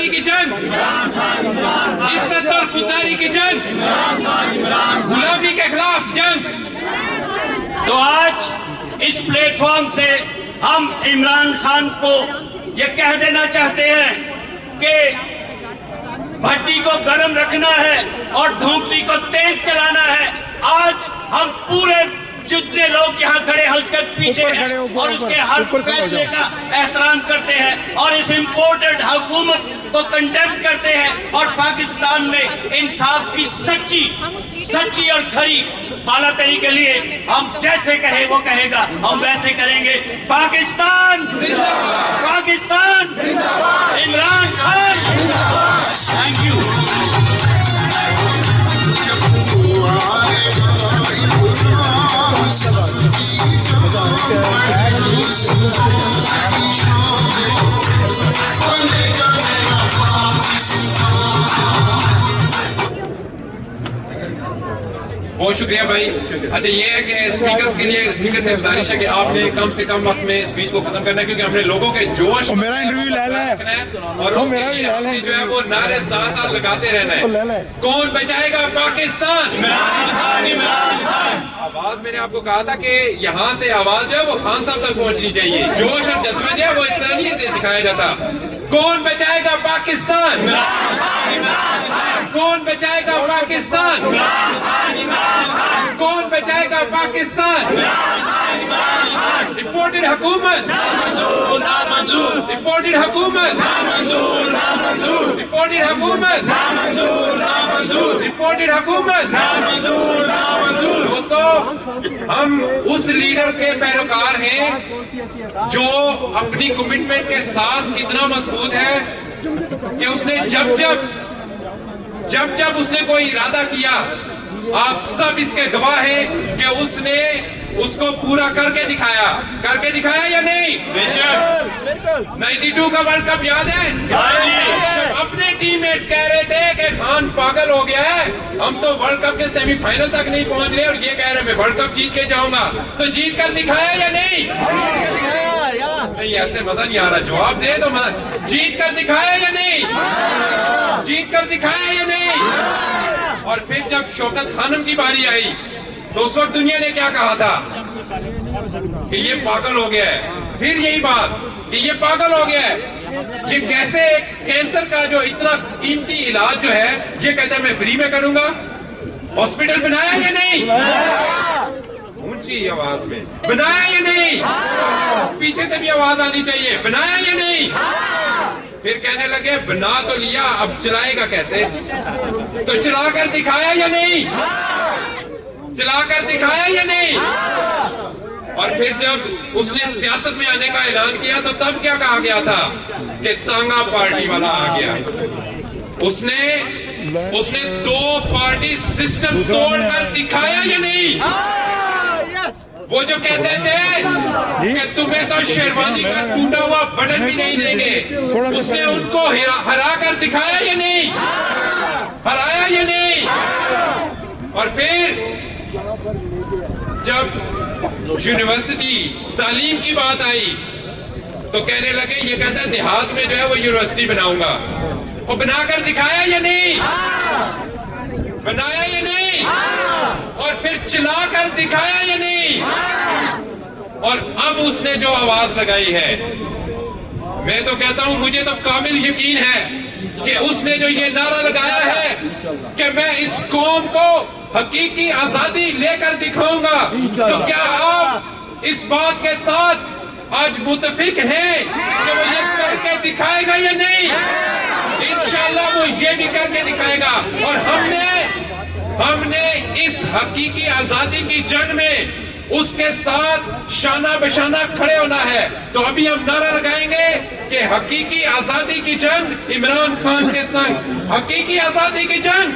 खुददारी की जंग, इज्जत और खुददारी की जंग, गुलामी के खिलाफ जंग। तो आज इस प्लेटफॉर्म से हम इमरान खान को ये कह देना चाहते हैं कि भट्टी को गर्म रखना है और धूपनी को तेज चलाना है। आज हम पूरे जितने लोग यहाँ खड़े हैं उसके पीछे हैं और उसके हर फैसले का एहतराम करते हैं और इस इम्पोर्टेड हुकूमत को कंडेम करते हैं और पाकिस्तान में इंसाफ की सच्ची और खरी बालातरी के लिए हम जैसे कहे वो कहेगा, हम वैसे करेंगे। पाकिस्तान जिंदाबाद, पाकिस्तान जिंदाबाद, इमरान खान जिंदाबाद। Thank you. बहुत शुक्रिया भाई। अच्छा, ये है कि स्पीकर से गुजारिश है कि आपने कम से कम वक्त में स्पीच को खत्म करना है, क्योंकि हमने लोगों के जोश मेरा इंटरव्यू ले ले और उसके लिए हमने जो है वो नारे साथ लगाते रहना है। कौन बचाएगा पाकिस्तान? इमरान खान, इमरान खान। आवाज मैंने आपको कहा था कि यहाँ से आवाज जो है वो खान साहब तक पहुंचनी चाहिए। जोश और जज्बा जो है वो इस तरह नहीं दिखाया जाता। कौन बचाएगा पाकिस्तान? इमरान खान, इमरान खान। कौन बचाएगा पाकिस्तान? इमरान खान, इमरान खान। कौन बचाएगा पाकिस्तान? इमरान खान, इमरान खान। इम्पोर्टेड हुकूमत, नामंजूर, नामंजूर। इम्पोर्टेड हुकूमत, नामंजूर, नामंजूर। इम्पोर्टेड हुकूमत, नामंजूर, नामंजूर। इम्पोर्टेड हुकूमत। नामंजूर, नामंजूर। दोस्तों, हम उस लीडर के पैरोकार हैं जो अपनी कमिटमेंट के साथ कितना मजबूत है कि उसने जब जब उसने कोई इरादा किया, आप सब इसके गवाह हैं कि उसने उसको पूरा करके दिखाया या नहीं? बेशक। 92 का वर्ल्ड कप याद है? जब अपने टीममेट्स कह रहे थे कि खान पागल हो गया है, हम तो वर्ल्ड कप के सेमीफाइनल तक नहीं पहुंच रहे, और ये कह रहे मैं वर्ल्ड कप जीत के जाऊंगा, तो जीत कर दिखाया या नहीं? नहीं, ऐसे मजा नहीं आ रहा, जवाब दे दो। मजा जीत कर दिखाया या नहीं? जीत कर दिखाया या नहीं? और फिर जब शौकत खानम की बारी आई तो उस वक्त दुनिया ने क्या कहा था कि ये पागल हो गया है। फिर यही बात कि ये पागल हो गया है। ये कैसे कैंसर का जो इतना कीमती इलाज जो है ये कहता है मैं फ्री में करूंगा। हॉस्पिटल बनाया या नहीं? ऊंची आवाज में बनाया या नहीं? पीछे से भी आवाज आनी चाहिए, बनाया या नहीं? फिर कहने लगे बना तो लिया, अब चलाएगा कैसे? तो चलाकर दिखाया या नहीं? चलाकर दिखाया या नहीं? और फिर जब उसने सियासत में आने का ऐलान किया तो तब क्या कहा गया था कि तांगा पार्टी वाला आ गया। उसने दो पार्टी सिस्टम तोड़कर दिखाया या नहीं? वो जो कहते थे कि तुम्हें तो शेरवानी का टूटा हुआ बटन भी नहीं देंगे, उसने उनको हरा कर दिखाया या नहीं? हराया या नहीं? और फिर जब यूनिवर्सिटी तालीम की बात आई तो कहने लगे, ये कहता है देहात में जो है वो यूनिवर्सिटी बनाऊंगा। वो बनाकर दिखाया या नहीं? बनाया या नहीं? और फिर चलाकर दिखाया या नहीं? और अब उसने जो आवाज लगाई है, मैं तो कहता हूं मुझे तो कामिल यकीन है कि उसने जो ये नारा लगाया है कि मैं इस कौम को हकीकी आजादी लेकर दिखाऊंगा, तो क्या आप इस बात के साथ आज मुतफिक हैं कि वो ये करके दिखाएगा या नहीं? इंशाल्लाह वो ये भी करके दिखाएगा। और हमने इस हकीकी आजादी की जंग में उसके साथ शाना बशाना खड़े होना है। तो अभी हम नारा लगाएंगे कि हकीकी आजादी की जंग इमरान खान के संग, हकीकी आजादी की जंग,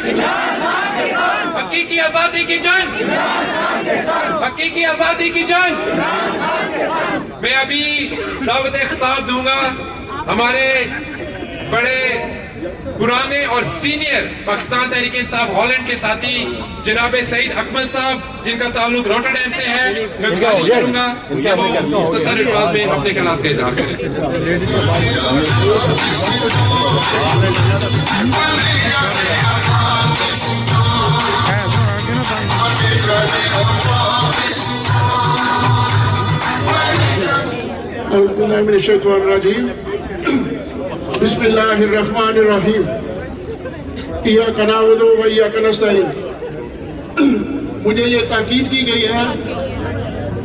हकीकी आजादी की जंग, हकीकी आजादी की जंग। मैं अभी दावत खिताब दूंगा हमारे बड़े पुराने और सीनियर पाकिस्तान तहरीक इंसाफ हॉलैंड के साथी जनाब सईद अकमल साहब, जिनका ताल्लुक रोटरडैम से है। मैं गुजारिश करूंगा कि वो मुख्तसर अल्फाज में अपने ख्यालात का इज़हार करें। मिनश्शैतानिर्रजीम बिस्मिल्लाहिर्रहमानिर्रहीम इय्याका नअबुदु व इय्याका नस्तईन। मुझे ये ताकीद की गई है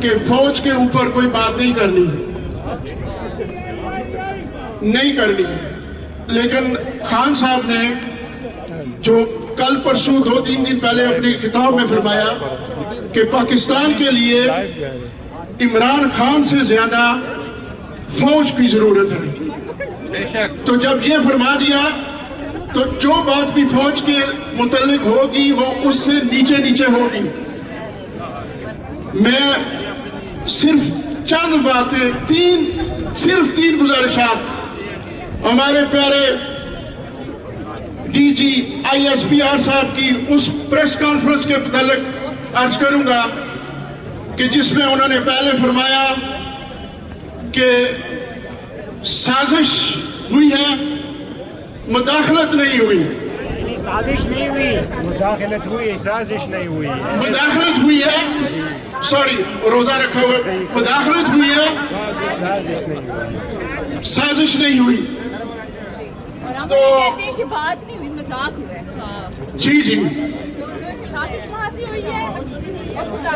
कि फौज के ऊपर कोई बात नहीं करनी, लेकिन खान साहब ने जो कल परसों 2-3 दिन पहले अपने खिताब में फरमाया कि पाकिस्तान के लिए इमरान खान से ज्यादा फौज की जरूरत है, तो जब ये फरमा दिया तो जो बात भी फौज के मुतल्लिक होगी वो उससे नीचे नीचे होगी। मैं सिर्फ चंद बातें सिर्फ तीन गुजारिशात हमारे प्यारे डीजी ISPR साहब की उस प्रेस कॉन्फ्रेंस के मुतालिक अर्ज करूंगा कि जिसमें उन्होंने पहले फरमाया कि साजिश हुई है, मुदाखलत नहीं हुई। साजिश नहीं हुई, मुदाखलत हुई, साजिश नहीं हुई। मुदाखलत हुई है, सॉरी रोजा रखा हुआ, मुदाखलत हुई है, साजिश नहीं हुई। तो की बात नहीं हुई, मजाक हुआ है। जी साजिश वहाँ से हुई है।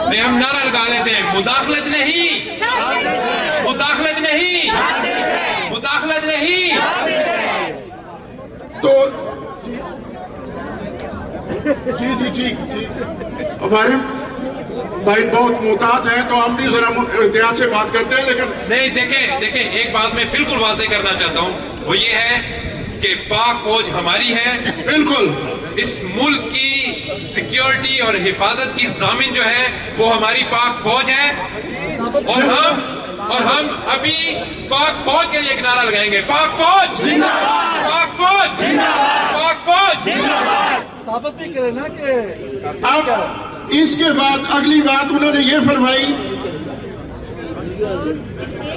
नहीं, हम नारा लगा लेते हैं, मुदाखलत नहीं, मुदाखलत नहीं, मुदाखलत नहीं। तो जी ठीक। हमारे भाई बहुत मुहतात हैं तो हम भी जरा एहतियात से बात करते हैं, लेकिन नहीं, देखें एक बात मैं बिल्कुल वाज़ेह करना चाहता हूं, वो ये है कि पाक फौज हमारी है। बिल्कुल इस मुल्क की सिक्योरिटी और हिफाजत की जामिन जो है वो हमारी पाक फौज है, और हम अभी पाक फौज के लिए एक नारा लगाएंगे, पाक फौज जिंदाबाद, पाक फौज जिंदाबाद, पाक फौज जिंदाबाद। साबित भी करे ना कि अब इसके बाद अगली बात उन्होंने ये फरमाई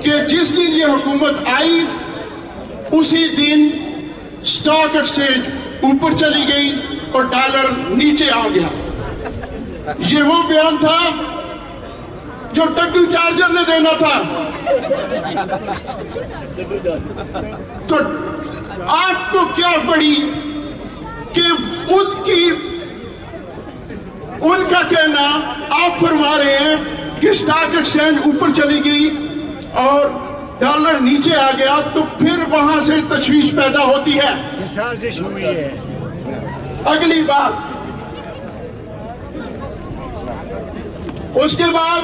कि जिस दिन ये हुकूमत आई उसी दिन स्टॉक एक्सचेंज ऊपर चली गई और डॉलर नीचे आ गया। ये वो बयान था जो डब्ल्यू चार्जर ने देना था। तो आपको क्या पड़ी कि उनका कहना आप फरमा रहे हैं कि स्टॉक एक्सचेंज ऊपर चली गई और डॉलर नीचे आ गया, तो फिर वहां से तशवीश पैदा होती है। साजिश हुई है। अगली बात, उसके बाद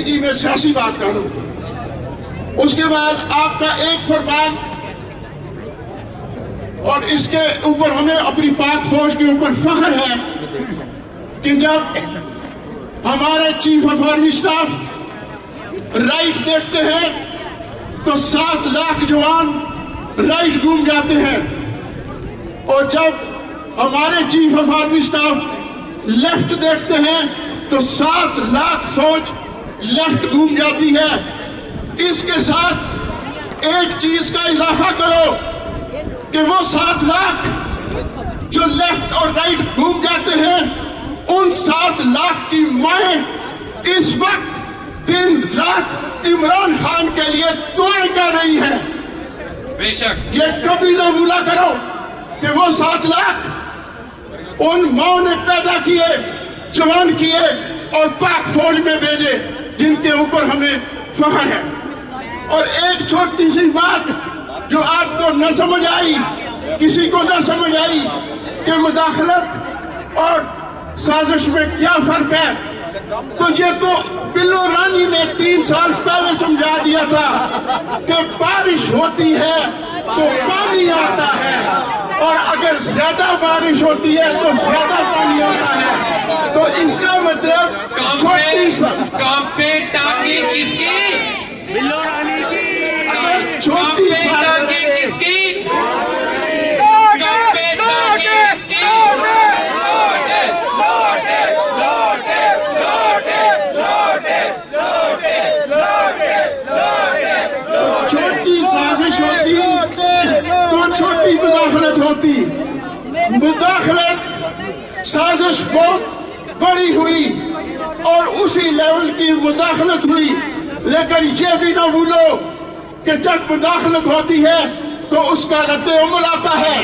जी मैं सियासी बात कर रहा हूं। उसके बाद आपका एक फरमान, और इसके ऊपर हमें अपनी पाक फौज के ऊपर फख्र है कि जब हमारे chief of army staff right देखते हैं तो 7 लाख जवान राइट घूम जाते हैं, और जब हमारे chief of army staff left देखते हैं तो 7 लाख फौज लेफ्ट घूम जाती है। इसके साथ एक चीज का इजाफा करो कि वो 7 लाख जो लेफ्ट और राइट घूम जाते हैं, उन 7 लाख की माएं इस वक्त दिन रात इमरान खान के लिए दुआएं कर रही हैं। बेशक ये कभी ना भूला करो कि वो 7 लाख उन माओ ने पैदा किए, जवान किए और पाक फौज में भेजे, जिनके ऊपर हमें फख्र है। और एक छोटी सी बात जो आपको न समझ आई, किसी को न समझ आई कि मुदाखलत और साजिश में क्या फर्क है, तो ये तो बिल्लो रानी ने 3 साल पहले समझा दिया था कि बारिश होती है तो पानी आता है, और अगर ज्यादा बारिश होती है तो ज्यादा पानी आता है। तो इसका मतलब काम पे टांगी किसकी? बिल्लो रानी की। छोटी टांगी किसकी? छोटी साजिश होती तो छोटी मुदाखलत होती। मुदाखलत साजिश बहुत बड़ी हुई और उसी लेवल की मुदाखलत हुई लेकिन ये भी ना भूलो कि जब मुदाखलत होती है तो उसका रद्द-ए-अमल आता है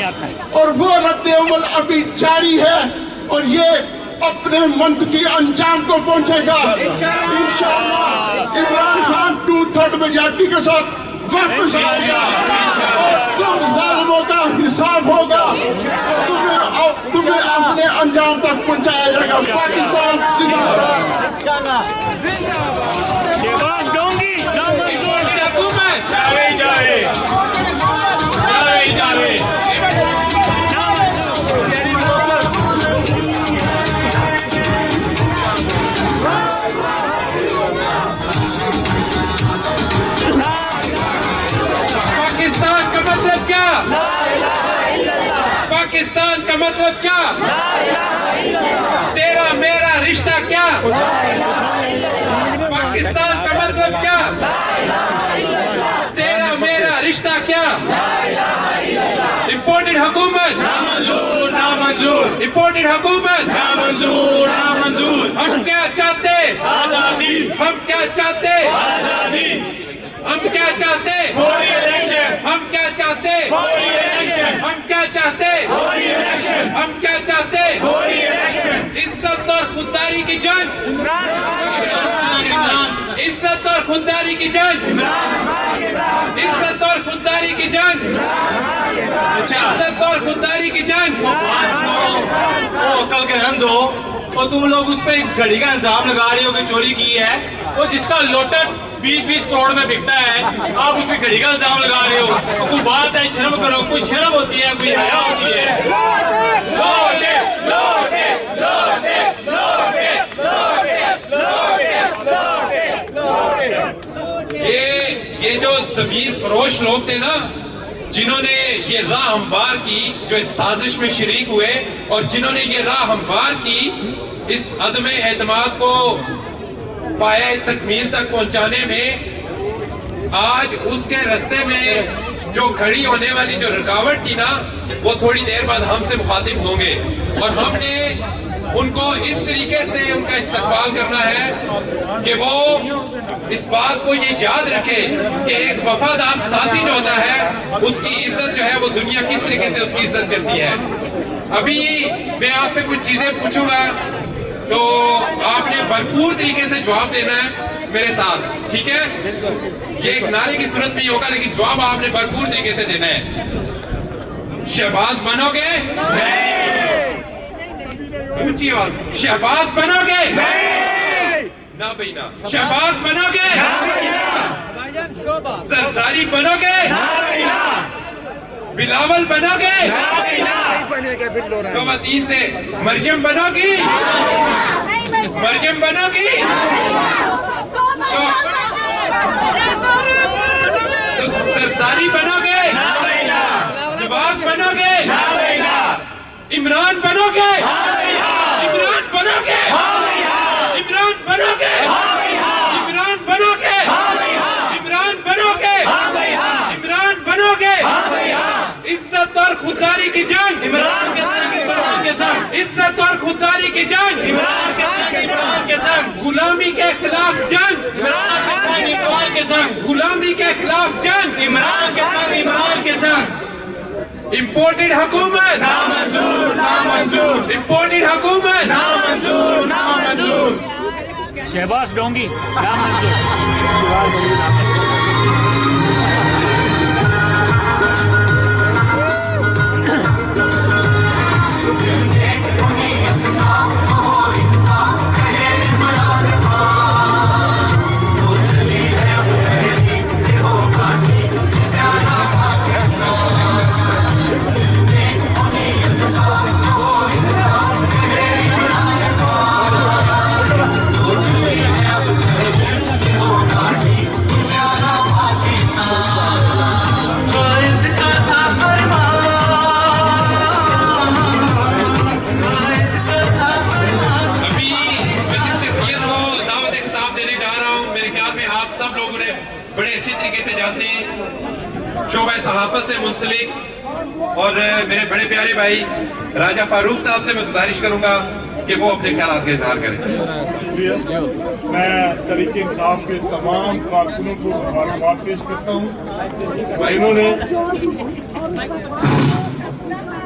और वो रद्द-ए-अमल अभी जारी है और ये अपने मंतकी अंजाम को पहुंचेगा इंशाअल्लाह। इमरान खान 2/3 मेजॉरिटी के साथ वापस आएगा और तुम जालिमों का हिसाब होगा और तुम्हें अपने अंजाम तक पहुंचाया जाएगा। पाकिस्तान जिंदाबाद। शहबाज डोंगी पाकिस्तान का मतलब क्या? पाकिस्तान का मतलब क्या? तेरा मेरा रिश्ता क्या? पाकिस्तान का मतलब क्या? तेरा मेरा रिश्ता क्या? इम्पोर्टेड हुकूमत नामंजूर नामंजूर, इम्पोर्टेड हुकूमत नामंजूर नामंजूर। हम क्या चाहते? आजादी, हम क्या चाहते? आजादी, हम क्या चाहते? फौरी इलेक्शन, हम क्या चाहते? फौरी इलेक्शन, हम क्या चाहते? फौरी इलेक्शन, हम क्या चाहते? फौरी इलेक्शन। इज्जत और खुददारी की जंग, इज्जत और खुददारी की जंग, इज्जत और खुददारी की जंग, इज्जत और खुददारी की जंग। वो कल के रन दो और तुम लोग उस पे घड़ी का इंतजाम लगा रहे हो कि चोरी की है। वो जिसका लोटन 20-20 करोड़ में बिकता है, आप उस पे घड़ी का इंतजाम लगा रहे हो। कोई बात है, शर्म करो। कोई शर्म होती है, कोई हया होती है। लौटे, लौटे, लौटे, लौटे, लौटे, लौटे। ये जो ज़मीर फरोश लोग थे ना, जिन्होंने ये राह हमवार की, जो इस साजिश में शरीक हुए और जिन्होंने ये राह हमवार की इस अदम एतमाद को पाया तकमील तक पहुंचाने में, आज उसके रास्ते में जो खड़ी होने वाली जो रुकावट थी ना, वो थोड़ी देर बाद हमसे मुखातिब होंगे और हमने उनको इस तरीके से उनका इस्तकबाल करना है कि वो इस बात को ये याद रखे कि एक वफादार साथी जो होता है उसकी इज्जत जो है वो दुनिया किस तरीके से उसकी इज्जत करती है। अभी मैं आपसे कुछ चीजें पूछूंगा तो आपने भरपूर तरीके से जवाब देना है मेरे साथ, ठीक है? ये एक नारे की सूरत में ही होगा लेकिन जवाब आपने भरपूर तरीके से देना है। शहबाज बनोगे? ऊंची आवाज, शहबाज बनोगे? ना भाई ना। शहबाज बनोगे? सरदारी बनोगे? बिलावल बनोगे? खवातीन से मरियम बनोगी? मरियम बनोगी? तो सरदारी बनोगे? नवाज बनोगे? इमरान बनोगे? इमरान बनोगे? इमरान बनोगे? इमरान बनोगे? इमरान बनोगे? इमरान बनोगे? इज्जत और खुददारी की जंग, इमरान के संग, इमरान के संग। इज्जत और खुददारी की जंग, इमरान के संग, इमरान के संग। गुलामी के खिलाफ जंग, इमरान के संग, इमरान के संग। गुलामी के खिलाफ जंग, इमरान के संग, इमरान के संग। इम्पोर्टेड हुकूमत नामंजूर नामंजूर, इम्पोर्टेड हुकूमत नामंजूर नामंजूर। शहबाज डोंगी नामंजूर। सहाफत से मुंसलिक और मेरे बड़े प्यारे भाई राजा फारूक साहब से मैं गुजारिश करूंगा कि वो अपने ख्यालात का इजहार करें। शुक्रिया। मैं तहरीक इंसाफ के तमाम कारकुनों को मुबारकबाद पेश करता हूँ।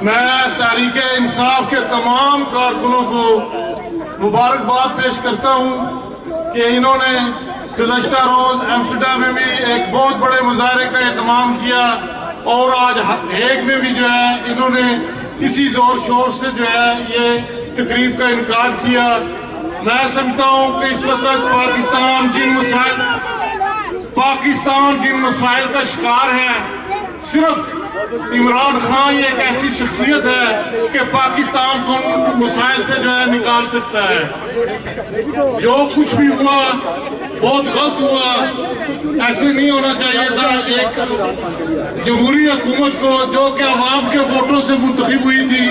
मैं तहरीक इंसाफ के तमाम कारकुनों को मुबारकबाद पेश करता हूँ कि इन्होंने गुज़श्ता रोज एम्स्टर्डम में भी एक बहुत बड़े मुजाहरे का एहतमाम किया और आज हेग में भी जो है इन्होंने इसी जोर शोर से जो है ये तकरीब का इनकार किया। मैं समझता हूँ कि इस वक्त पाकिस्तान जिन मसाइल का शिकार है, सिर्फ इमरान खान ये एक ऐसी शख्सियत है कि पाकिस्तान को उन मसाइल से जो है निकाल सकता है। जो कुछ भी हुआ बहुत गलत हुआ, ऐसे नहीं होना चाहिए था। एक जमहूरी हुकूमत को जो कि अवाम के वोटों से मुंतखब हुई थी,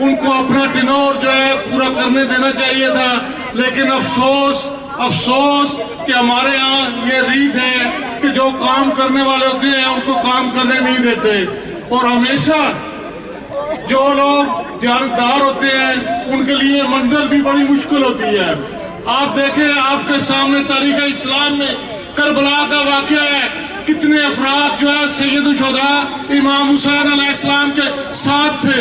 उनको अपना टेन्योर जो है पूरा करने देना चाहिए था। लेकिन अफसोस कि हमारे यहाँ ये रीत है कि जो काम करने वाले होते हैं उनको काम करने नहीं देते, और हमेशा जो लोग जानदार होते हैं उनके लिए मंजिल भी बड़ी मुश्किल होती है। आप देखें, आपके सामने तारीख इस्लाम में करबला का वाक़या है, कितने अफराद जो है सैयद शुहदा इमाम हुसैन अलैहिस्सलाम के साथ थे,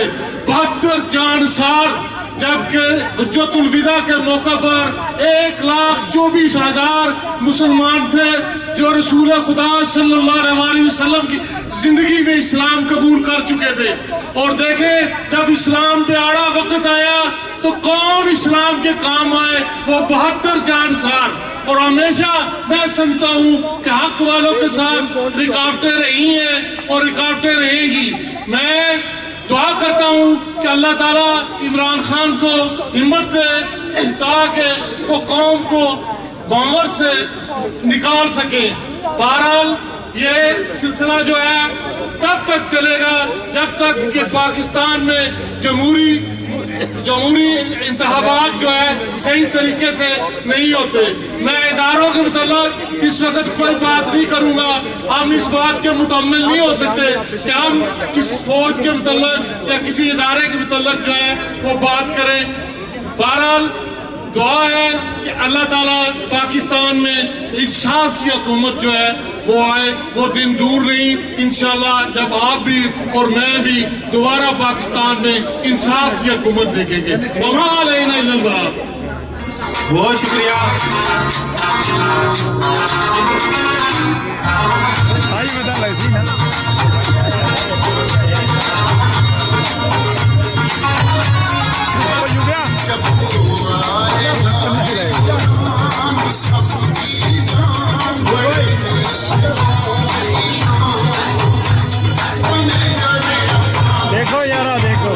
72 जानसार, जबकि हुज्जतुल विदा के मौका पर 1,24,000 मुसलमान थे जो रसूल खुदा सल्लल्लाहु अलैहि वसल्लम की जिंदगी में इस्लाम कबूल कर चुके थे। और देखें, जब इस्लाम पे आड़ा वक्त आया तो कौन इस्लाम के काम आए? वो 72 जानसार। और हमेशा मैं समझता हूँ कि हक वालों के साथ रुकावटें रही हैं और रुकावटें रहेगी। मैं दुआ करता हूँ कि अल्लाह ताला इमरान खान को हिम्मत दे ताकि वो कौम को बावर से निकाल सके। बहरहाल ये सिलसिला जो है तब तक चलेगा जब तक कि पाकिस्तान में जमहूरी इंतखाबात जो है सही तरीके से नहीं होते। मैं इदारों के मुताल्लिक इस वक्त कोई बात नहीं करूंगा। हम इस बात के मुतम्मिल नहीं हो सकते कि हम किसी फौज के मुताल्लिक या किसी इदारे के मुताल्लिक जो है वो बात करें। बहरहाल दुआ है कि अल्लाह ताला पाकिस्तान में इंसाफ की हुकूमत जो है वो आए। वो दिन दूर नहीं, इंशाल्लाह जब आप भी और मैं भी दोबारा पाकिस्तान में इंसाफ की हुकूमत देखेंगे। वमा अलैना इल्लल बलाग। बहुत शुक्रिया। देखो यारा देखो,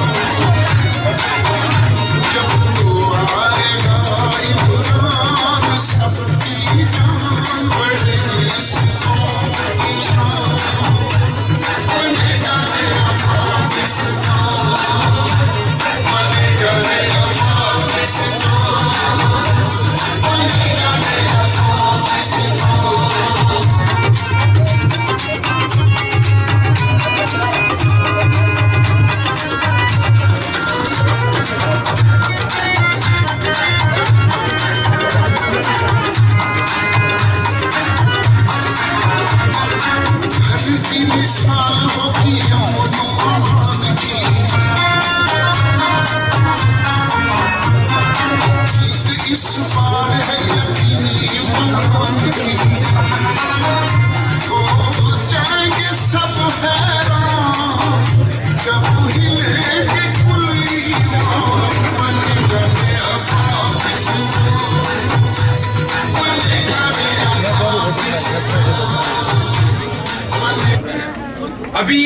अभी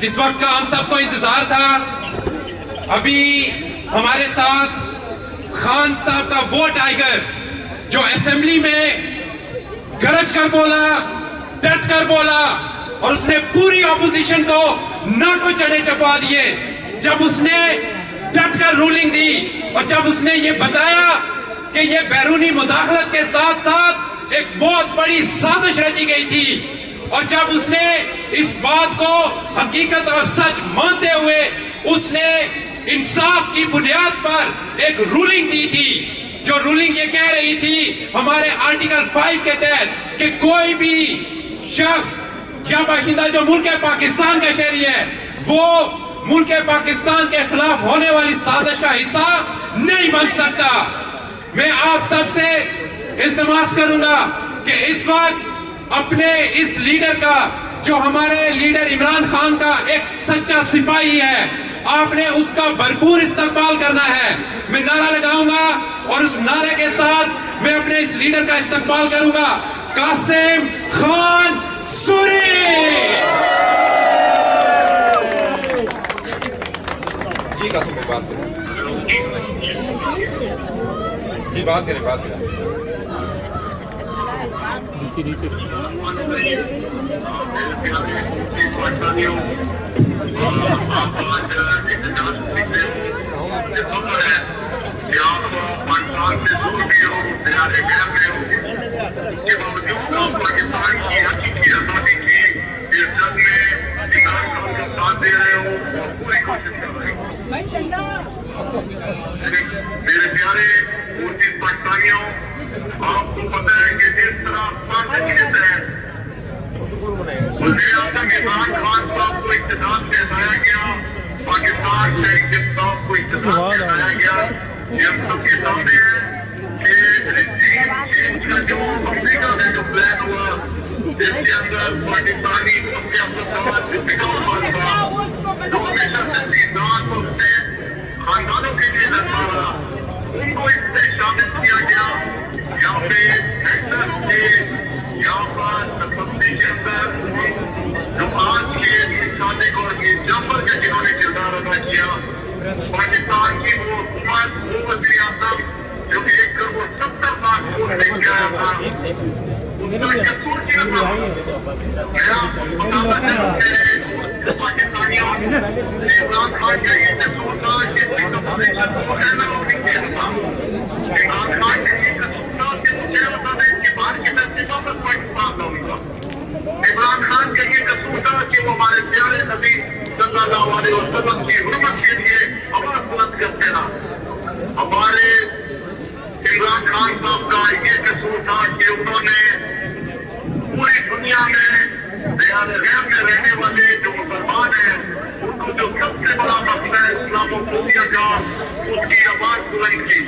जिस वक्त का हम सबको इंतजार था, अभी हमारे साथ खान साहब का वो टाइगर जो असेंबली में गरज कर बोला, डट कर बोला, और उसने पूरी ऑपोजिशन को नाक में चढ़े चपा दिए जब उसने डट कर रूलिंग दी। और जब उसने ये बताया कि ये बैरूनी मुदाखलत के साथ साथ एक बहुत बड़ी साजिश रची गई थी, और जब उसने इस बात को हकीकत और सच मानते हुए उसने इंसाफ की बुनियाद पर एक रूलिंग दी थी, जो रूलिंग ये कह रही थी हमारे आर्टिकल 5 के तहत कि कोई भी शख्स या बाशिंदा जो मुल्क पाकिस्तान का शहरी है वो मुल्क पाकिस्तान के खिलाफ होने वाली साजिश का हिस्सा नहीं बन सकता। मैं आप सबसे इल्तिमास करूंगा कि इस वक्त अपने इस लीडर का, जो हमारे लीडर इमरान खान का एक सच्चा सिपाही है, आपने उसका भरपूर इस्तेमाल करना है। मैं नारा लगाऊंगा और उस नारे के साथ मैं अपने इस लीडर का इस्तेमाल करूंगा, कासिम खान सूरी। जी कासिम भाई बात करें, जी बात करें, बात करें। मेरे प्यारे मोदी पाकिस्तानियों, आपको पता है कि जिस तरह पाकिस्तान इमरान खान साहब को इख्तियार से हटाया गया, पाकिस्तान शरीफ साहब को इख्तियार से हटाया गया, ये हम सबके सामने है कि रिजीम चेंज का जो अमेरिका में जो प्लान हुआ, जिसके अंदर पाकिस्तानी जो हमेशा संविधान को खानदानों के लिए लड़ता रहा, उनको इसमें शामिल किया गया। यहाँ पे यहाँ पर असेंबली के अंदर जो आज के सादिक और जफर के जिन्होंने किरदार अदा किया, पाकिस्तान की वो हुकूमत, वो वज़ीर आज़म जो 1,70,00,000 वोट लेके आया था, उसका कसूर क्या था? मैं आपको बताना चाहते हैं पाकिस्तानियों, इमरान खान का ये कसूर था कि वो है ना वो नहीं था। इमरान खान का ये कसूर था कि मुझे बता दें कि बाहर की तस्वीरों पर पाकिस्तान ना होगा। इमरान खान का ये कसूर था कि वो हमारे प्यारे नबी सल्लल्लाहु अलैहि वसल्लम की हुर्मत के लिए आवाज बुलंद करते ना। हमारे इमरान खान साहब का ये कसूर था कि उन्होंने पूरी दुनिया में गैर में रहने वाले जो मुसलमान हैं, उनको जो सबसे बड़ा मसला है इस्लामोफोबिया का, उसकी आवाज बुलंद की।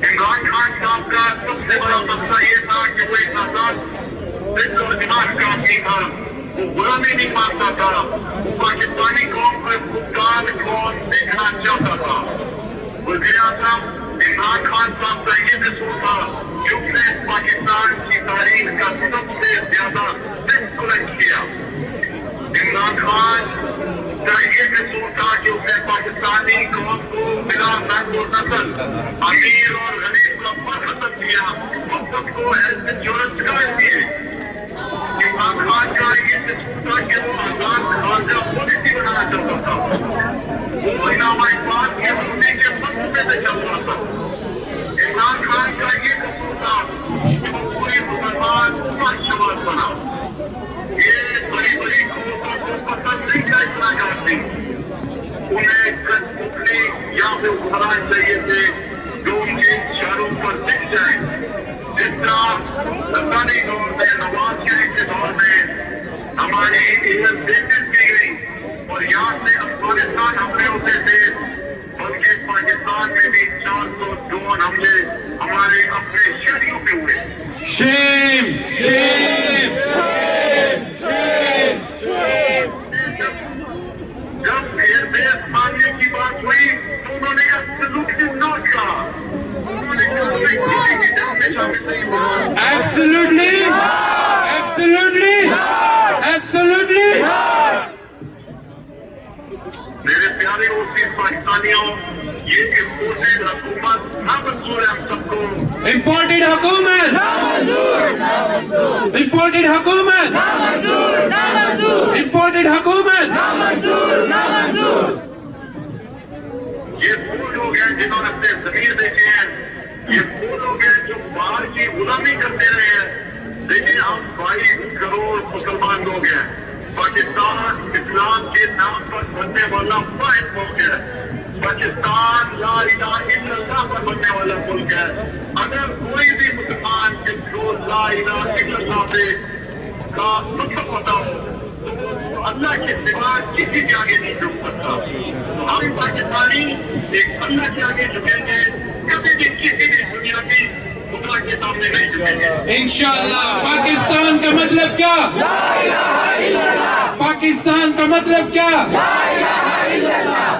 इमरान खान साहब का सबसे बड़ा मसला ये था कि वो एक आजाद दिल और दिमाग का आदमी था, वो गुलामी नहीं मानता था, वो पाकिस्तानी कौम को खुदकार कौम देखना चाहता था। वज़ीर आज़म इमरान खान साहब का ये कसूर था कि उसने पाकिस्तान की तारीख का सबसे ज्यादा बुलंद किया। इमरान खान का ये कसूर था कि उसने पाकिस्तानी कौम को बिना नस्ल अमीर और गरीब का फर्क खत्म किया और सबको हेल्थ इंश्योरेंस कर दिए। इमरान खान का ये कसूर था कि वो आजाद खारजा पॉलिसी बनाना चाहता था, वो इनामा इकबाल के हमले के फंड से चल रहा था। इमरान खान का ये कसूर था कि वो पूरे मुसलमान समाज बना। ये बड़ी बड़ी कोर्टों को पसंद नहीं करना चाहती, उन्हें कठपुतली या फिर फराज चाहिए थे जो उनके इशारों पर दिख जाए। जिस तरह सरकारी दौर में, नवाज शरीफ के दौर में हमारी बेसिस की गई और यहाँ से अफगानिस्तान हमले होते थे, बल्कि पाकिस्तान में भी 400 ड्रोन हमले हमारे अपने शहरियों पे हुए। शेम शेम जब एयरबेस मांगने की बात हुई तो उन्होंने एब्सोल्युटली नॉट कहा, उन्होंने कहा एब्सोल्युटली एब्सोल्युटली एब्सोल्युटली। मेरे प्यारे ओसी पाकिस्तानियों, ये इम्पोर्टेड हुकूमत ना मंजूर है हम सबको। इम्पोर्टेड हुकूमत, इम्पोर्टेड हुकूमत, इम्पोर्टेड हुकूमत। ये वो लोग हैं जिन्होंने अपने जमीर देखे हैं, ये वो लोग हैं जो बाहर की गुलामी करते रहे हैं। देखिए, हम 22 करोड़ मुसलमान लोग हैं। पाकिस्तान इस्लाम के नाम पर बनने वाला वाहिद मुल्क है। पाकिस्तान ला इलाहा इल्लल्लाह पर बनने वाला मुल्क है। अगर कोई भी मुसलमान जिसको ला इलाहा इल्लल्लाह पे का मतलब पता हो तो अल्लाह के सिवा किसी के आगे नहीं झुक सकता। तो हम पाकिस्तानी एक अल्लाह के आगे झुकेंगे, कभी भी किसी भी दुनिया की खुदा के सामने नहीं झुकेंगे इंशाअल्लाह। पाकिस्तान का मतलब क्या? पाकिस्तान का मतलब क्या?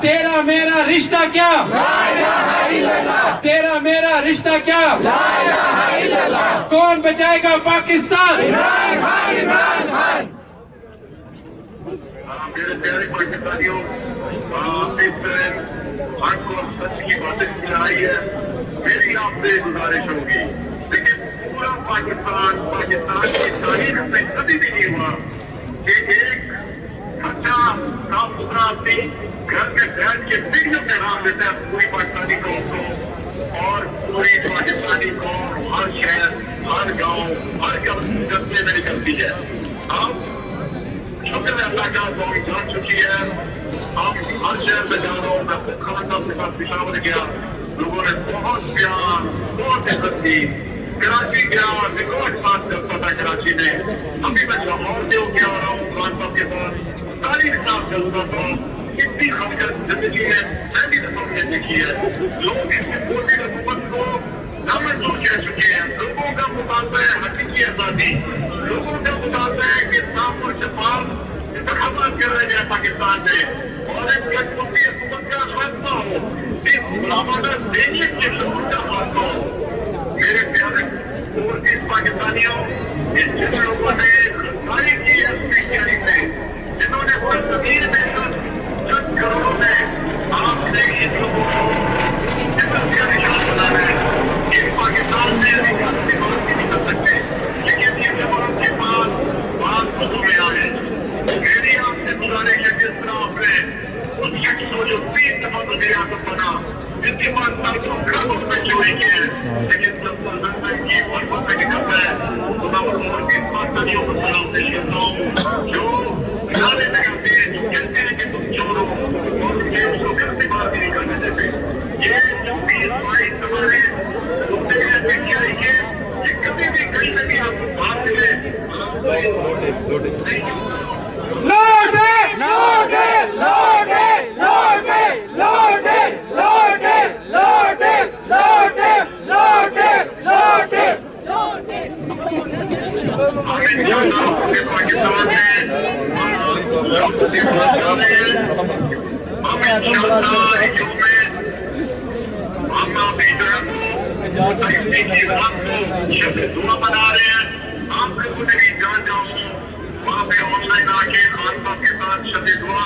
तेरा मेरा रिश्ता क्या? तेरा मेरा रिश्ता क्या? कौन बचाएगा पाकिस्तान? मेरे प्यारे पाकिस्तानियों, इस आपको सच की बातें सुनाई है। मेरी आपसे गुजारिश होगी, लेकिन पूरा पाकिस्तान की तारीख में कभी भी नहीं हुआ कि एक अच्छा साफ सुथरा आदमी घर में बैठ के पीढ़ियों में राम देता है पूरी पाकिस्तानी कौम को, और पूरी पाकिस्तानी कौम हर शहर, हर गांव, हर कस्बे में निकलती है। अब शुक्र है अल्लाह का कौम जान चुकी है। अब हर शहर में जा रहा हूँ, मैं खुद खान साहब के पास पिशावर गया, लोगों ने बहुत प्यार, बहुत इज्जत दी। कराची गया, रिकॉर्ड बात करता था कराची में। अभी मैं लाहौर से होके आ रहा हूँ खान साहब के पास, सारी हिसाब चलता था। इतनी खबकर जिंदगी में पहली दफा मैंने देखी है। लोग इसकी मोदी हुकूमत को नामंजूर कह चुके हैं। लोगों का मुतालबा है हकीकी आजादी, लोगों का मुतालबा है कि साफ और शफाफ इंतखाबात कराए जाए पाकिस्तान में, और एक मोदी हुकूमत का खात्मा हो, इस गुलामाना देने के लोगों का खात्मा हो। मेरे प्यारे और इस पाकिस्तानियों, इन जिन लोगों ने गद्दारी की है अपनी तैयारी में, जिन्होंने पूरे जमीन में चंद करोड़ों में आपने इन लोगों को इज्जत का निशान बनाना है। इस पाकिस्तान में अधिकार की बात नहीं निकल सकते, लेकिन ये जवाब के बाद बात मुझे में आए। मेरी आपसे गुजारिश है, जिस तरह आपने उन शख्स को जो 3 दफा वज़ीर आज़म बना, जिनके पास सालों खरबों में चोरी की है, लेकिन जब प्रधानमंत्री की बरबों से निकलता है तो मैं और भी पाकिस्तानियों को सलाम पेश करता हूँ जो नारे लगाते हैं, जो कहते हैं कि तुम चोर हो, और मुझे उसको घर से बाहर नहीं निकलने देते। ये जो 20-22 हमारे मुद्दे हैं मीडिया के, ये कभी भी कहीं ना कहीं आपको बात मिले। पाकिस्तान में हम अभी जो है वो की रात को शब्द दुआ बना रहे हैं। आप कभी भी जान जाओ वहाँ पे ऑनलाइन आके खान साहब के साथ शब्द दुआ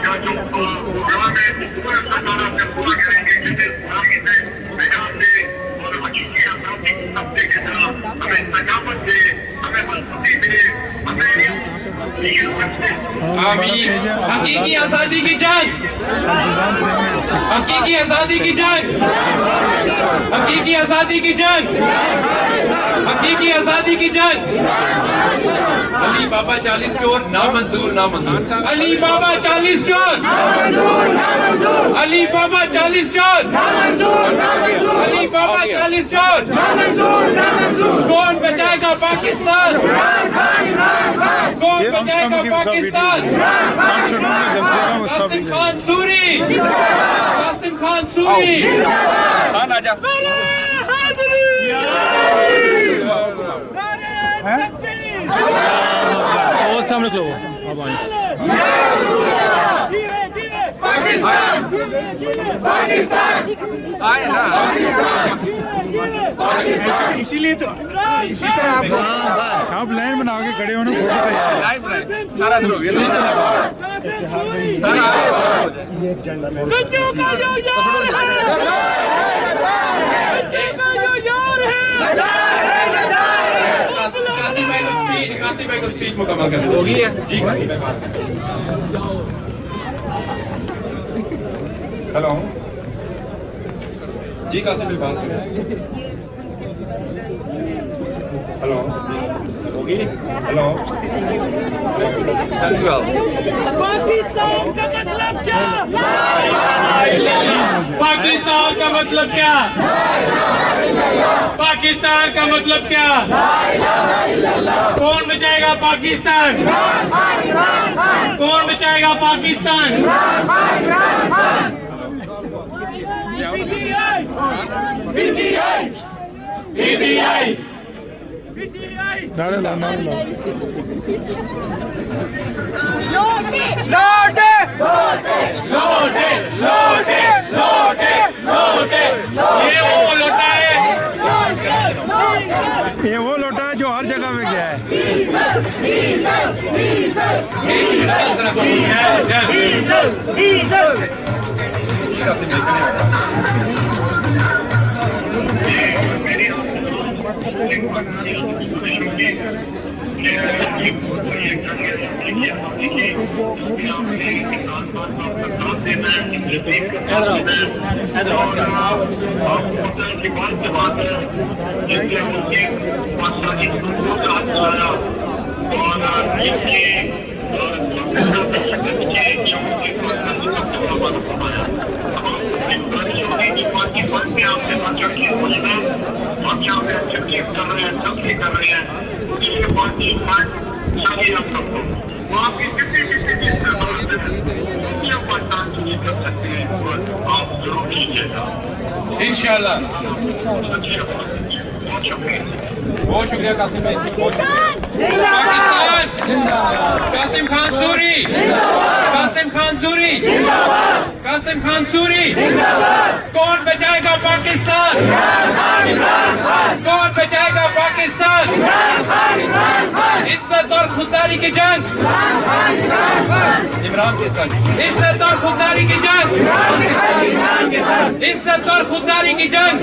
का जो प्रोग्राम है पूरा सरकार से पूरा करेंगे, जिसे गुलामी से निजात दे और हकीकी आजादी सबसे के साथ हमें सजावट दे, हमें मजबूती दे, हमें आमीन। हकीकी आजादी की जंग, हकीकी आजादी की जंग, हकीकी आजादी की जंग, हकीकी आजादी की जंग। अली बाबा 40 चोर नामंजूर, नामंजूर। अली बाबा 40 चोर, अली बाबा 40 चोर, अली बाबा 40 चोर। कौन बचाएगा पाकिस्तान? कौन बचाएगा पाकिस्तान? कासिम खान सूरी, कासिम खान सूरी। और सामने खलो अब आए। पाकिस्तान, पाकिस्तान आए ना, इसीलिए तो इसी तरह आप लाइन बना के खड़े हो ना, लाइन बनाए सारा हो गया सारा कासिम भाई को स्पीच मुकम्मल कर होगी है जी। कासिम भाई बात करें। हेलो जी, कासिम भाई बात करें। हेलो होगी। हेलो, पाकिस्तान का मतलब क्या? पाकिस्तान का मतलब क्या? पाकिस्तान का मतलब क्या? कौन बचाएगा पाकिस्तान? कौन बचाएगा पाकिस्तान? नारे ला, नारे ला। लौटे लौटे लौटे लौटे लौटे लौटे ये वो लोटा है, ये वो लौटा है जो हर जगह में गया है। इंशाल्लाह। बहुत शुक्रिया कासिम भाई। पाकिस्तान, कासिम खान सूरी, कासिम खान सूरी, कासिम खान सूरी। कौन बचाएगा पाकिस्तान? कौन बचाएगा पाकिस्तान? इज्जत और खुददारी की जंग इमरान के संग। इज्जत और खुददारी की जंग, इज्जत और खुददारी की जंग।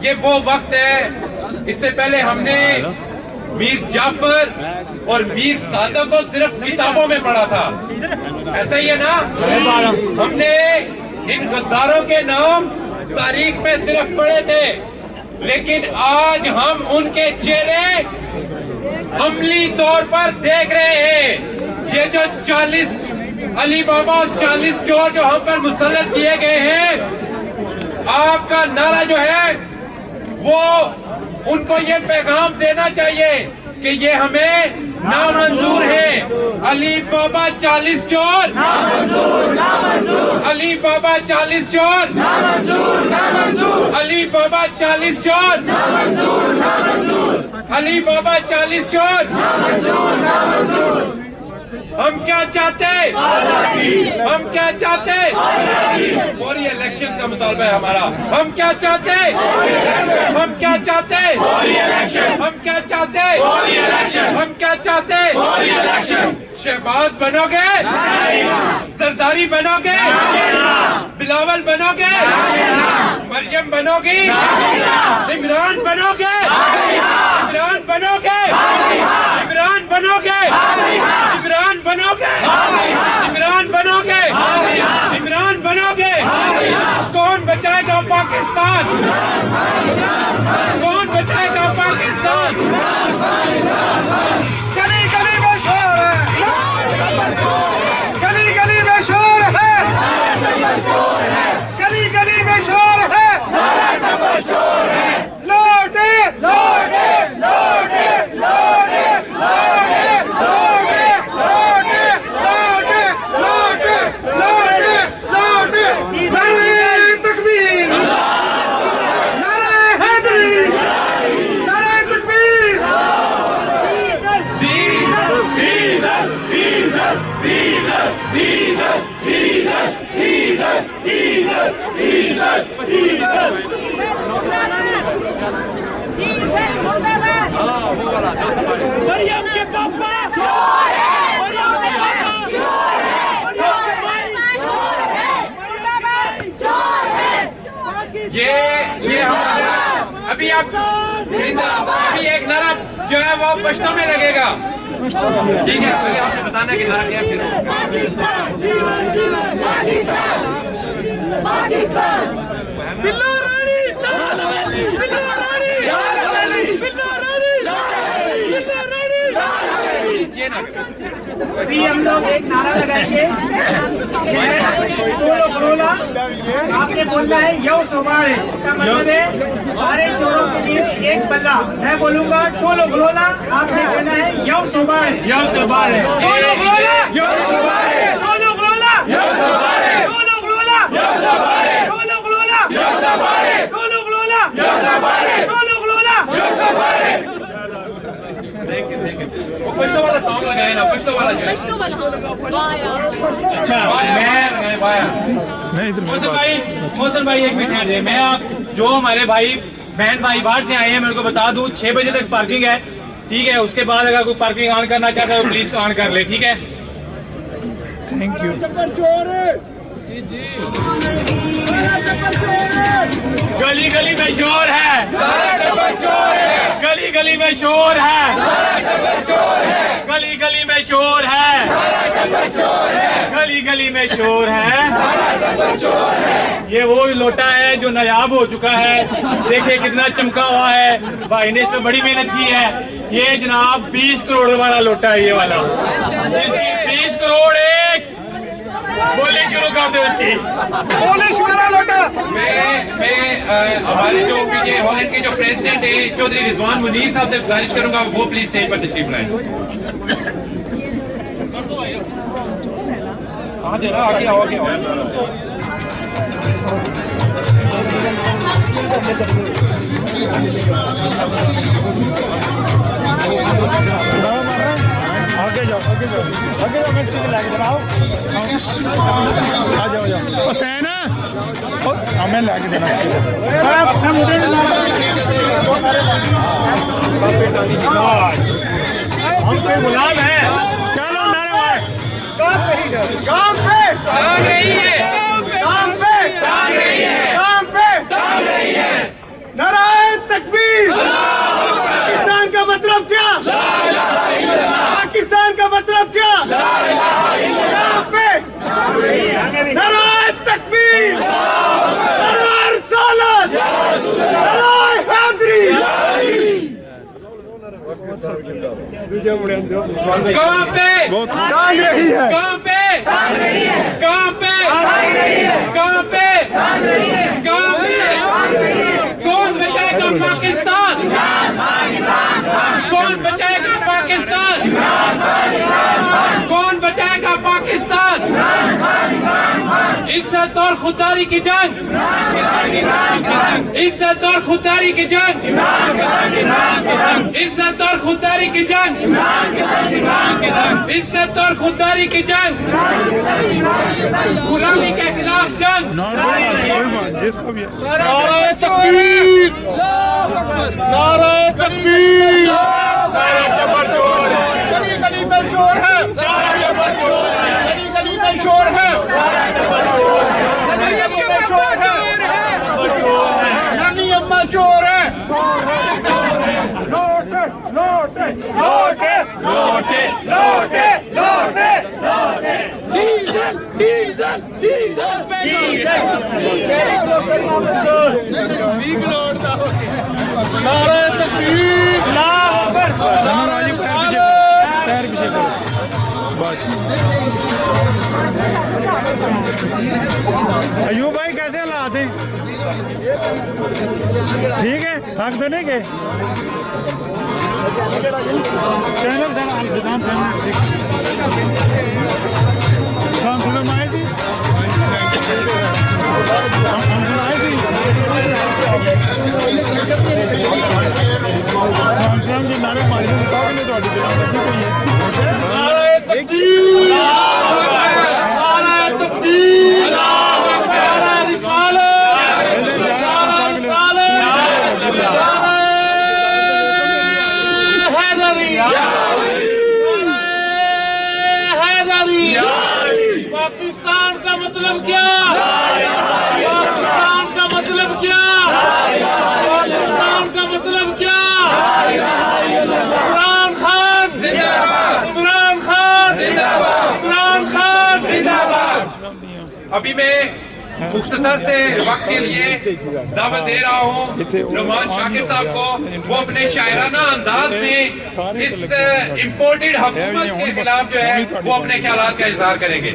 ये वो वक्त है, इससे पहले हमने मीर जाफर और मीर सादक को सिर्फ किताबों में पढ़ा था, ऐसा ही है ना? हमने इन गद्दारों के नाम तारीख में सिर्फ पढ़े थे, लेकिन आज हम उनके चेहरे अमली तौर पर देख रहे हैं। ये जो 40 अली बाबा और 40 चोर जो हम पर मुसल्लत किए गए हैं, आपका नारा जो है वो उनको ये पैगाम देना चाहिए कि ये हमें नामंजूर है। अली बाबा 40 चोर, अली बाबा 40 चोर, अली बाबा 40 चोर, अली बाबा 40 चोर। हम क्या चाहते? हम क्या चाहते? और ये इलेक्शन का मुतालबा है हमारा। हम क्या चाहते? हम क्या चाहते? हम क्या चाहते? हम क्या चाहते? शहबाज बनोगे? सरदारी बनोगे? बिलावल बनोगे? मरियम बनोगी? इमरान बनोगे? इमरान बनोगे? इमरान बनोगे? इमरान बनोगे? इमरान बनोगे? इमरान बनोगे? कौन बचाएगा पाकिस्तान? कौन बचाएगा पाकिस्तान? गली गली में शोर है, गली गली में शोर है, गली गली में शोर है। लौटे लौटे लौटे लौटे लौटे लौटे लौटे लौटे लौटे लौटे लौटे। नारे तकबीर, नारे हैदरी, नारे तकबीर। मरियम के पापा चोर है, मरियम के पापा चोर है, चोर है। ये हमारा अभी आप अभी एक नारा जो है वो पश्तो में लगेगा, ठीक है? पहले आपने बताना कि नारा क्या फिर पाकिस्तान, पाकिस्तान, पाकिस्तान। बिल्लो रानी, बिल्लो रानी। अभी हम लोग एक नारा लगाएंगे, टोलो करोला। आपने बोलना है यौ सोबाड़े, इसका मतलब है सारे चोरों के बीच एक बल्ला। मैं बोलूंगा टोलो करोला, आपने कहना है यौ सोबाड़े। यौ सोबाड़े, टोलो करोला, यौ सोबाड़े, टोलो करोला, यौ सोबाड़े, टोलो करोला, यौ सोबाड़े, टोलो करोला, यौ सोबाड़े, टोलो करोला, यौ सोबाड़े, टोलो करोला। यौ सोबाड़े। वो पछलो वाला सॉन्ग लगाए ना, पछलो वाला जो है। अच्छा, मोहसिन भाई एक मिनट ठहरिए। मैं आप जो हमारे भाई बहन भाई बाहर से आए हैं, मेरे को बता दूं 6 बजे तक पार्किंग है, ठीक है। उसके बाद अगर कोई पार्किंग ऑन करना चाहता है तो प्लीज ऑन कर ले, ठीक है। Thank you. गली गली में शोर है, गली गली में शोर है, गली गली में शोर है, गली गली में शोर है। ये वो लोटा है जो नायाब हो चुका है, देखिए कितना चमका हुआ है, भाई ने इसमें बड़ी मेहनत की है। ये जनाब 20 करोड़ वाला लोटा है, ये वाला 20 करोड़। एक बोली शुरू कर दो इसकी, पोलिश वाला लोटा। मैं हमारे जो पीके हॉलैंड के जो प्रेसिडेंट है चौधरी रिजवान मुनीर साहब से गुजारिश करूंगा वो प्लीज स्टेज पर तशरीफ लाएं। आगे आगे आगे आगे जाओ, आगे जाओ, आगे जाओ। मैं लेके देना, आओ आ जाओ, जाओ। हुसैन हमें लेके देना। हम कोई गुलाम है। चलो नारे काम पे टांग रही है, काम पे टांग रही है, काम पे टांग रही है। नाराए तकबीर। पाकिस्तान का मतलब क्या? पाकिस्तान का मतलब क्या? काम पे नाराए तकबीर, नाराए रिसालत, नाराए हैदरी। कहाँ पे टांग रही है, कहाँ पे कहाँ पे कहाँ पे कहाँ पे कौन बचाएगा पाकिस्तान? कौन बचाएगा पाकिस्तान? कौन बचाएगा पाकिस्तान? इज्जत और खुददारी की जंग, इज्जत और खुददारी की जंग, इज्जत और खुददारी की जंग, इज्जत और खुददारी की जंग, गुलामी के खिलाफ जंग। जिसको भी नारे तकबीर, नारे तकबीर। गली गली में शोर है, गली गली में शोर है, गली गली में शोर है। नानी अम्मा चोर है। लौटे लौटे लौटे लौटे लौटे लौटे लौटे। Diesel diesel diesel diesel. नारे तकबीर, अल्लाह अकबर। पैर पीछे करो बस। अयूब भाई कैसे हालात हैं? ठीक है, थक तो नहीं गए? चैनल आए थी, जी नारे मारी नारे तकबीर, नारे तकबीर, नारे रिसालत, नारे रिसालत, नारे हैदरी, हैदरी। पाकिस्तान का मतलब क्या? पाकिस्तान का मतलब क्या? पाकिस्तान का मतलब क्या? इमरान खान जिंदाबाद, इमरान खान जिंदाबाद, इमरान खान जिंदाबाद। अभी मैं मुख्तसर से वक्त के लिए दावत दे रहा हूँ नुमान शाकिर साहब को, वो अपने शायराना अंदाज में इस इम्पोर्टेड हुकूमत के खिलाफ जो है वो अपने ख्यालात का इजहार करेंगे।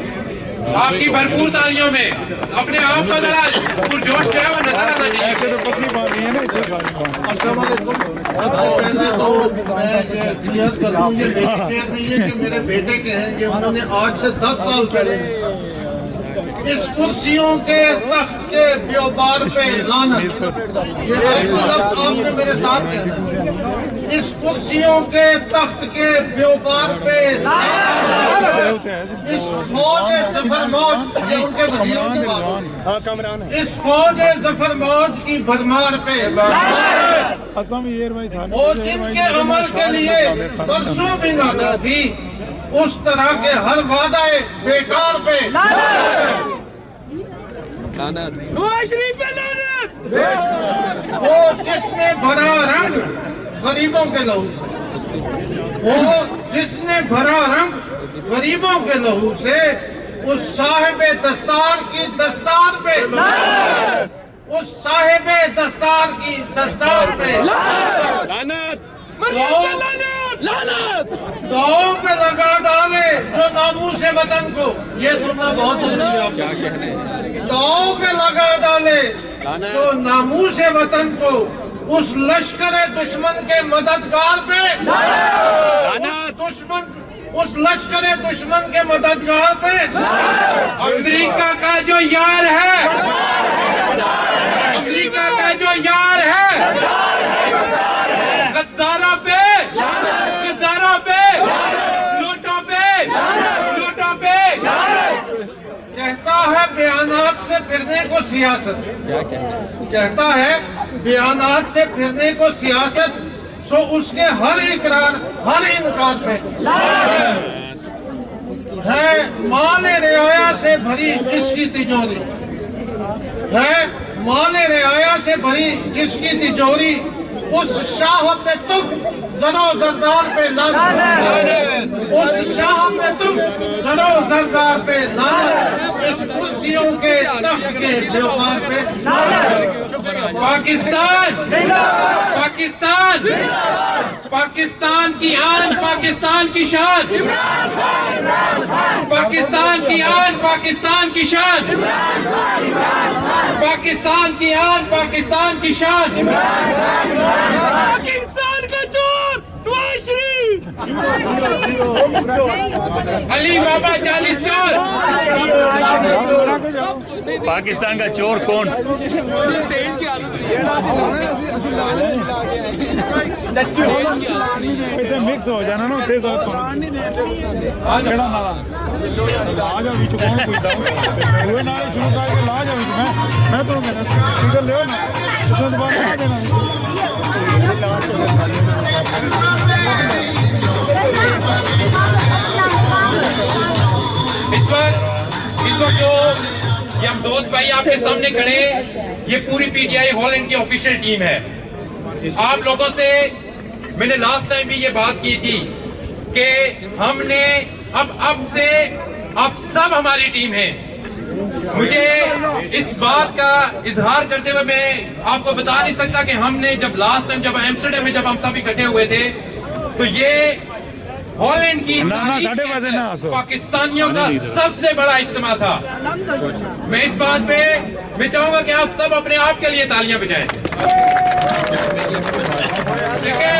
आपकी भरपूर तालियों में अपने आप का जरा पुरजोश जो है वो नजर आना चाहिए। सबसे पहले तो मैं क्लियर करूँ, ये मेरी चेयर नहीं है कि मेरे बेटे के हैं, ये उन्होंने आज से 10 साल पहले इस कुर्सियों के तख्त के व्यापार पे लानत, ये लफ्ज़ आपने मेरे साथ कहना है, इस कुर्सियों के तख्त के व्यापार पे लानत, इस फौज जफर मौज, ये उनके वज़ीरों की बात है, इस फौज जफर मौज की भरमार पे और जिनके अमल के लिए बरसों भी ना थी, उस तरह के हर वादा बेकार पे वो जिसने भरा रंग गरीबों के लहू से, वो जिसने भरा रंग गरीबों के लहू से, उस साहिबे दस्तार की दस्तार पे, उस साहिबे दस्तार की दस्तार पे दांव पे लगा डाले जो नामूसे वतन को, ये सुनना बहुत जरूरी है आपको, दांव पे लगा डाले जो नामूसे वतन को, उस लश्कर दुश्मन के मददगार पे, उस लश्कर दुश्मन के मददगार पे अमेरिका का जो यार है, अमेरिका का जो यार है, गद्दारों पे, गद्दारों पे, लूटों पे, लूटों पे। कहता है बयानात से फिरने को सियासत, कहता है बयानात से फिरने को सियासत, सो उसके हर इकरार हर इनकार पे है माल रियाया से भरी जिसकी तिजोरी, है माल रियाया से भरी जिसकी तिजोरी, उस शाह पे तुम जरो जरदार पे लानत, उस शाह पे तुम जरो जरदार पे लानत, इस कुर्सियों के तख्त के व्यापार पे लानत। पाकिस्तान, पाकिस्तान, पाकिस्तान की आन, पाकिस्तान की शान, पाकिस्तान की आन, पाकिस्तान की शान, पाकिस्तान की आन, पाकिस्तान की शान, पाकिस्तान का चोर नवाज शरीफ, अली बाबा 40 चोर, पाकिस्तान का चोर कौन? मिक्स हो जाना ना उत्थे ला जा बीच कौन पूछता हुए ना शुरू करके ला जा बीच मैं तो कहना स्पीकर ले ना उसमें दोबारा ला देना। इस वक्त जो ये हम दोस्त भाई आपके सामने खड़े, ये पूरी पीटीआई हॉलैंड की ऑफिशियल टीम है। आप लोगों से मैंने लास्ट टाइम भी ये बात की थी कि हमने अब से आप सब हमारी टीम है। मुझे इस बात का इजहार करते हुए मैं आपको बता नहीं सकता कि हमने जब लास्ट टाइम जब एम्स्टर्डम में जब हम सब इकट्ठे हुए थे तो ये हॉलैंड की पाकिस्तानियों का सबसे बड़ा इज्तिमा था। मैं इस बात पे मैं चाहूंगा कि आप सब अपने आप के लिए तालियां बजाएं। देखिए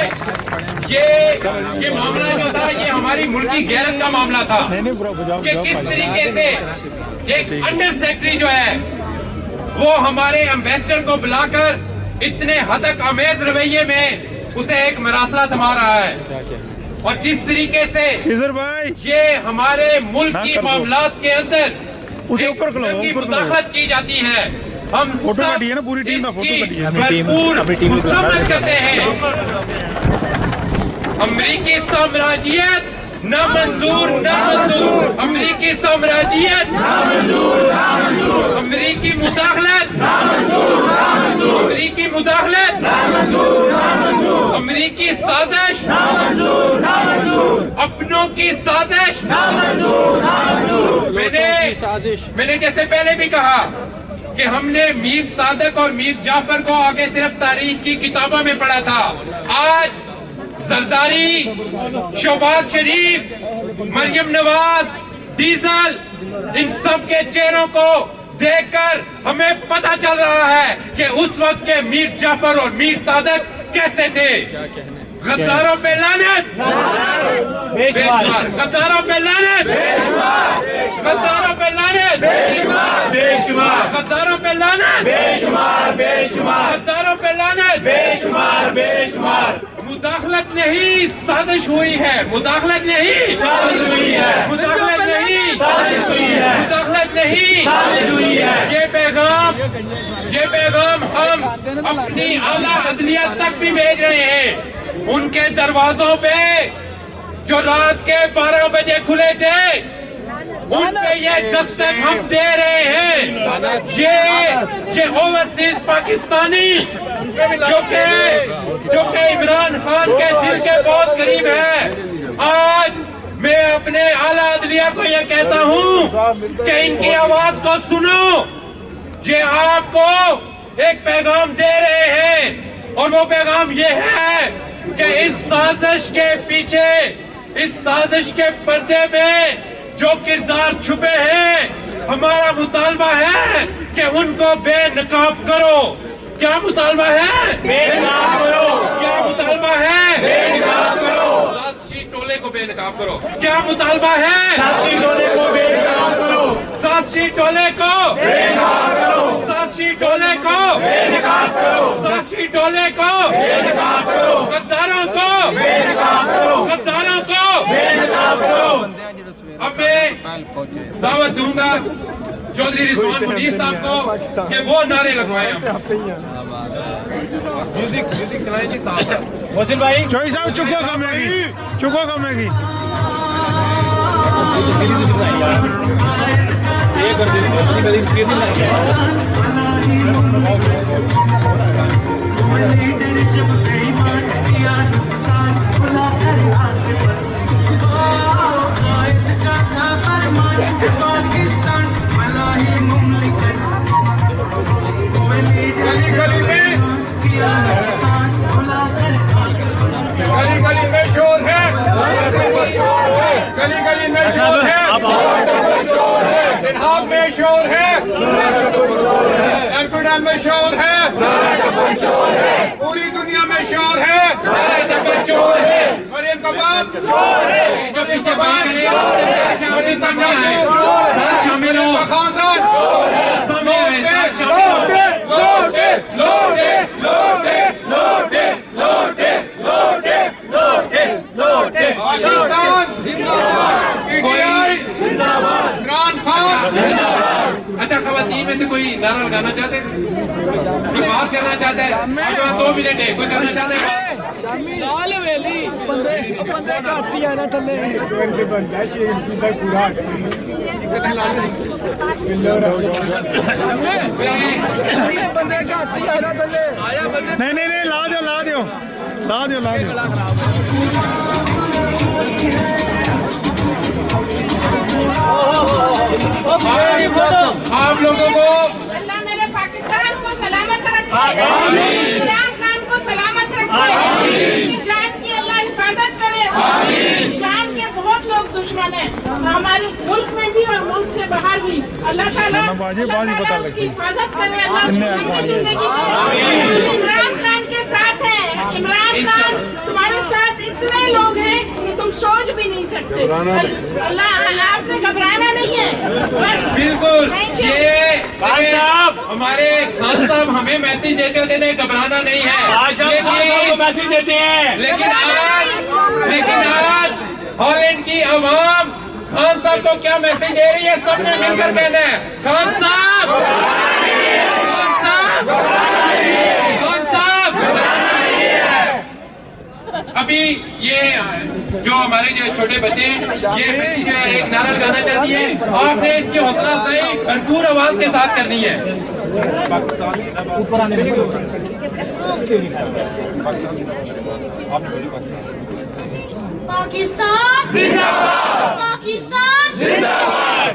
ये मामला जो था ये हमारी मुल्की गैरत का मामला था कि किस तरीके से एक अंडर सेक्रेटरी जो है वो हमारे एम्बेसडर को बुलाकर इतने हदक अमेज रवैये में उसे एक मरासला थमा रहा है और जिस तरीके से ये हमारे मुल्क की मामलात के अंदर की मुदाखलत की जाती है, हम सब इसकी भरपूर मुसम्मत करते हैं। अमेरिकी साम्राज्यत ना मंजूर, ना मंजूर, अमेरिकी साम्राज्यत ना मंजूर, ना मंजूर, अमेरिकी मुदाखलत ना मंजूर, ना मंजूर, अमेरिकी मुदाखलत ना मंजूर, ना मंजूर, अमेरिकी साजिश ना मंजूर, ना मंजूर, अपनों की साजिश ना मंजूर, ना मंजूर। मैंने जैसे पहले भी कहा कि हमने मीर सादक और मीर जाफर को आगे सिर्फ तारीख की किताबों में पढ़ा था। आज जरदारी, शहबाज शरीफ, मरियम नवाज, डीजल, इन सब के चेहरों को देखकर हमें पता चल रहा है कि उस वक्त के मीर जाफर और मीर सादक कैसे थे। गद्दारों पे लानत, गद्दारों पे लानत, गद्दारों पे लानत, गद्दारों पे लानत, गद्दारों पे लानत। मुदाखलत नहीं साजिश हुई है, मुदाखलत नहीं साजिश हुई है, मुदाखलत नहीं साजिश हुई है, मुदाखलत नहीं साजिश हुई है। ये पैगाम हम अपनी आला अदलिया तक भी भेज रहे हैं। उनके दरवाजों पे जो रात के 12 बजे खुले थे, उन पे ये दस्तक हम दे रहे हैं। ये ओवरसीज पाकिस्तानी जो के इमरान खान के दिल के बहुत करीब है। आज मैं अपने आला अदलिया को ये कहता हूँ कि इनकी आवाज को सुनो। ये आपको एक पैगाम दे रहे हैं और वो पैगाम ये है कि इस साजिश के पीछे, इस साजिश के पर्दे में जो किरदार छुपे हैं, हमारा मुतालबा है कि उनको बेनकाब करो। क्या मुतालबा है? बेनकाब करो। क्या मुतालबा है? बेनकाब करो। सासी टोले को बेनकाब करो। क्या मुतालबा है? सासी टोले को बेनकाब करो। सासी टोले को बेनकाब करो। सासी टोले को बेनकाब करो। सासी टोले को बेनकाब करो। गद्दारों को बेनकाब करो। गद्दारों को बेनकाब करो। अब मैं दावत दूंगा चौधरी रिजवान मुनीर साहब को कि वो नारे लगवाएं। म्यूजिक चलाएंगे साहब। वसील भाई, चौधरी साहब चुको कमेगी, चुको कमेगी। ये कर गली गली में शोर है, गली गली में शोर है, दिनहाग में शोर है, एमपीडैम में शोर है, पूरी दुनिया में शोर है। मरियम का बाप चोर है, मरियम का बाप शामिल हो, खानदान लौटे लौटे लौटे लौटे लौटे लौटे लौटे लौटे पाकिस्तान जिंदाबाद, पीटीआई जिंदाबाद, इमरान खान जिंदाबाद। अच्छा, खवातीन में से कोई नारा लगाना चाहते हैं, कोई बात करना चाहता है? आपके पास 2 मिनट है, कोई करना चाहता है? बंदे घट ही आना थले नहीं, ला दो। आप लोगों को अल्लाह मेरे पाकिस्तान को सलामत रखे, इमरान खान को सलामत रखे, जान की अल्लाह हिफाजत करे। जान के बहुत लोग दुश्मन हैं, हमारे मुल्क में भी और मुल्क से बाहर भी। अल्लाह ताला उसकी हिफाजत करे, अल्लाह उसकी जिंदगी दे। इमरान खान के साथ है, इमरान खान तुम्हारे साथ इतने लोग हैं कि तुम सोच भी नहीं सकते। अल्लाह आपने घबराना नहीं है बस। बिल्कुल, ये हमारे खान साहब हमें मैसेज देते होते थे घबराना नहीं है, मैसेज देते हैं। लेकिन आज हॉलैंड की आवाम खान साहब को क्या मैसेज दे रही है? सबने मिलकर कहना है खान साहब, खान साहब, खान साहब। अभी ये जो हमारे जो छोटे बच्चे, ये बेटी जो है एक नारा लगाना चाहती है, आपने इसकी हौसला अफजाई भरपूर आवाज के साथ करनी है। पाकिस्तान जिंदाबाद, पाकिस्तान जिंदाबाद,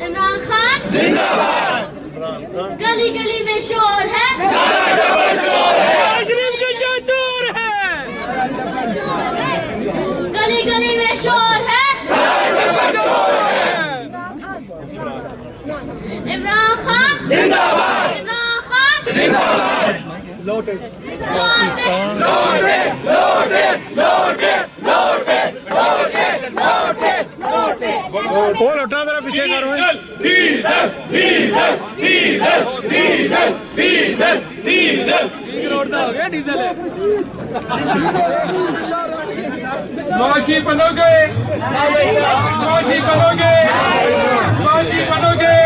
इमरान खान जिंदाबाद। में शोर है, शरीफ का चोर है, गली गली में शोर है, इमरान खान जिंदाबाद, इमरान खान जिंदाबाद, लौटे कौन उठा जरा पीछे करो diesel diesel diesel diesel diesel diesel हो गया डीजल है। माशी बनोगे, माशी बनोगे, माशी बनोगे,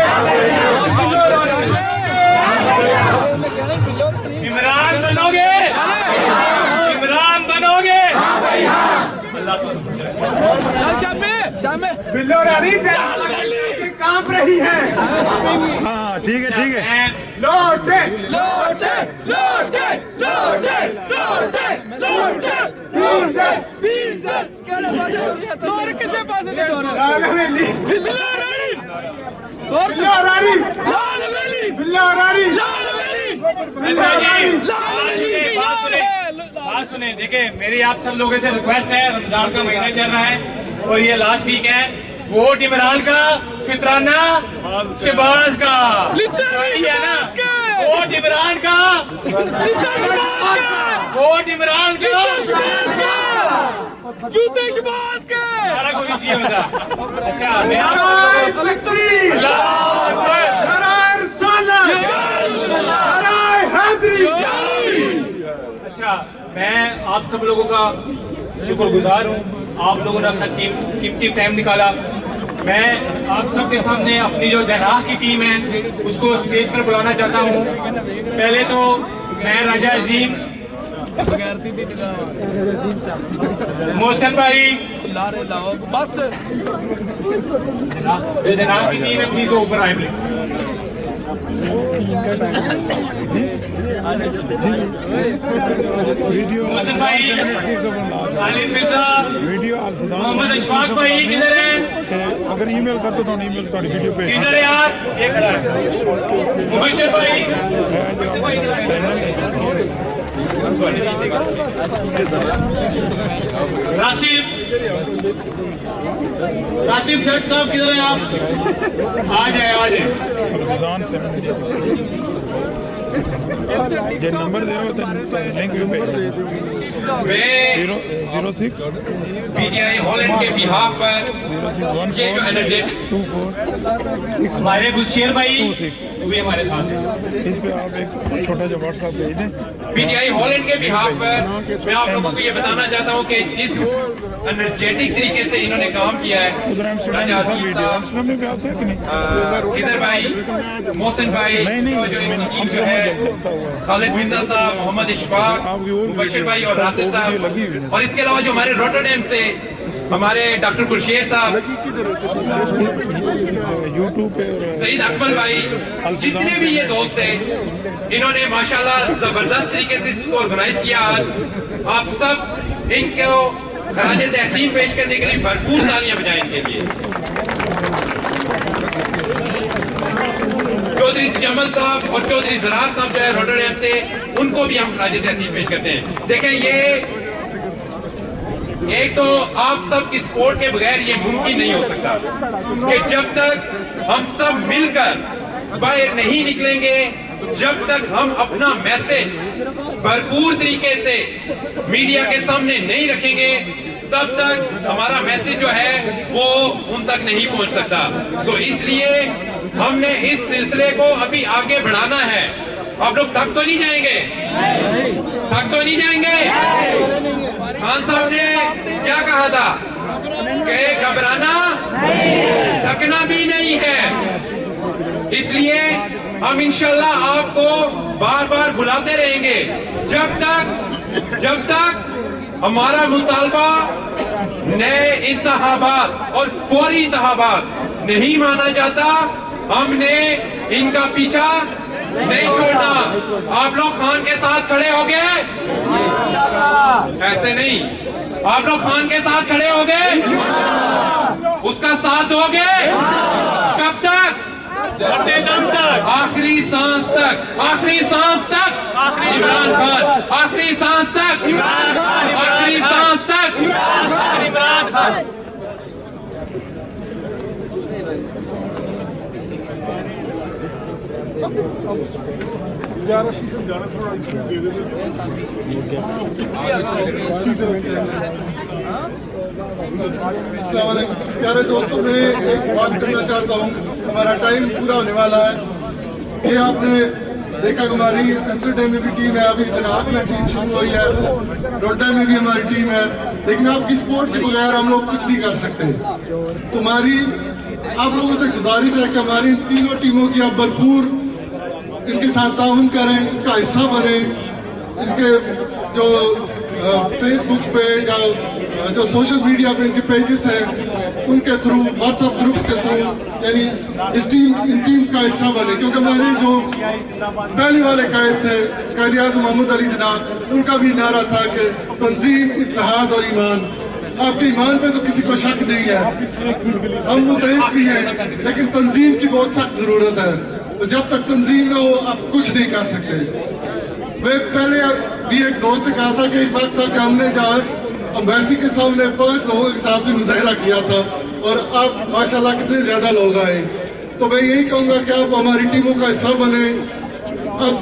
इमरान बनोगे, इमरान बनोगे। बिल्लो रानी कांप रही है। हाँ ठीक है लौटे लौटे लौटे लौटे लौटे लौटे डीजल डीजल केड़े पासे दुनिया तो और किसे पासे दे रहा लाल हवेली, बिल्ला रानी और बिल्लो रानी, लाल हवेली बिल्लो रानी, लाल हवेली अच्छा जी, लाल बात सुने, देखिए मेरी आप सब लोगों से रिक्वेस्ट है, रमजान का महीना चल रहा है और ये लास्ट वीक है, वोट इमरान का, फितराना शहबाज का, है ना, वोट इमरान का, वोट इमरान का, जूते शहबाज के सारा कोई चाहिए होता। अच्छा मैं अच्छा मैं आप सब लोगों का शुक्रगुजार हूँ, आप लोगों ने अपना कीमती टाइम निकाला। मैं आप सबके सामने अपनी जो दरगाह की टीम है उसको स्टेज पर बुलाना चाहता हूँ। पहले तो मैं राजा अजीम, मोहसिन भाई, बस जो दरगाह की टीम है प्लीज ऊपर आए प्लीज। मोहसिन भाई, खालिद मिर्जा, मोहम्मद अशफाक भाई किधर है? अगर ईमेल कर तो ईमेल कर वीडियो पे किधर है यार? ये खड़ा है मुबशिर भाई, राशिद जट साहब किधर है आप? आ जाए आ जाए। रमजान से जो नंबर दे तो लिंक पे 06 पीटीआई हॉलैंड के बिहाफ पर ये जो एनर्जेटिक हमारे गुलशेर भाई वो भी हमारे साथ है। इस पे आप एक छोटा सा व्हाट्सएप भेज दें। पीटीआई हॉलैंड के बिहाफ पर मैं आप लोगों को ये बताना चाहता हूँ कि जिस एनर्जेटिक तरीके से इन्होंने काम किया है, खिजर भाई, मोहसिन भाई, जो इनकी टीम जो है, खालिद मिर्जा साहब, मोहम्मद इशफाक, मुबशिर भाई और राशिद साहब, और इसके अलावा जो हमारे रोटरडैम से हमारे डॉक्टर गुलशेर साहब, सईद अकमल भाई, जितने भी ये दोस्त थे, इन्होंने माशाल्लाह जबरदस्त तरीके से इसको ऑर्गेनाइज किया। आज आप सब इनको खराज तहसीन पेश करने के लिए भरपूर तालियां बजाएं इनके लिए। चौधरी जमल साहब और चौधरी जरार साहब जो है रोटरडैम से, उनको भी हम खराज तहसीन पेश करते हैं। देखें, ये एक तो आप सब की सपोर्ट के बगैर ये मुमकिन नहीं हो सकता कि जब तक हम सब मिलकर बाहर नहीं निकलेंगे, जब तक हम अपना मैसेज भरपूर तरीके से मीडिया के सामने नहीं रखेंगे, तब तक हमारा मैसेज जो है वो उन तक नहीं पहुंच सकता। सो इसलिए हमने इस सिलसिले को अभी आगे बढ़ाना है। आप लोग थक तो नहीं जाएंगे? थक तो नहीं जाएंगे? खान साहब ने क्या कहा था कि घबराना थकना भी नहीं है। इसलिए हम इंशाल्लाह आपको बार बार बुलाते रहेंगे जब तक हमारा मुतालबा नए इंतखाबात और फौरी इंतखाबात नहीं माना जाता। हमने इनका पीछा नहीं छोड़ना। आप लोग खान के साथ खड़े हो गए? ऐसे नहीं, आप लोग खान के साथ खड़े हो गए? उसका साथ दोगे? कब तक? मरते दम तक, आखिरी सांस तक, आखिरी सांस तक इमरान खान, आखिरी सांस तक इमरान खान, आखिरी सांस तक इमरान खान। प्यारे दोस्तों, मैं एक बात करना चाहता हूँ। हमारा टाइम पूरा होने वाला है। ये आपने देखा कि हमारी एमसीडे में भी टीम है, अभी तनात में टीम शुरू हुई है, रोडा में भी हमारी टीम है, लेकिन आपकी सपोर्ट के बगैर हम लोग कुछ नहीं कर सकते। तुम्हारी आप लोगों से गुजारिश है कि हमारी इन तीनों टीमों की आप भरपूर इनके साथ ताउन करें, इसका हिस्सा बने। इनके जो फेसबुक पे या जो सोशल मीडिया पे इनके पेजेस हैं, उनके थ्रू, व्हाट्सएप ग्रुप्स के थ्रू, यानी इन टीम्स का हिस्सा बने। क्योंकि हमारे जो पहले वाले कायद थे, कायद आज़म मोहम्मद अली जनाब, उनका भी नारा था कि तंजीम, इत्तेहाद और ईमान। आपके ईमान पे तो किसी को शक नहीं है, हम मुतहद भी हैं, लेकिन तंजीम की बहुत सख्त जरूरत है। तो जब तक तंजीम ना हो, आप कुछ नहीं कर सकते। मैं पहले भी एक दोस्त से कहा था कि एक वक्त था कि हमने जहाँ अम्बेसी के सामने 5 लोगों के साथ भी मुजाहरा किया था, और अब माशाल्लाह कितने ज्यादा लोग आए। तो मैं यही कहूँगा कि आप हमारी टीमों का हिस्सा बने। अब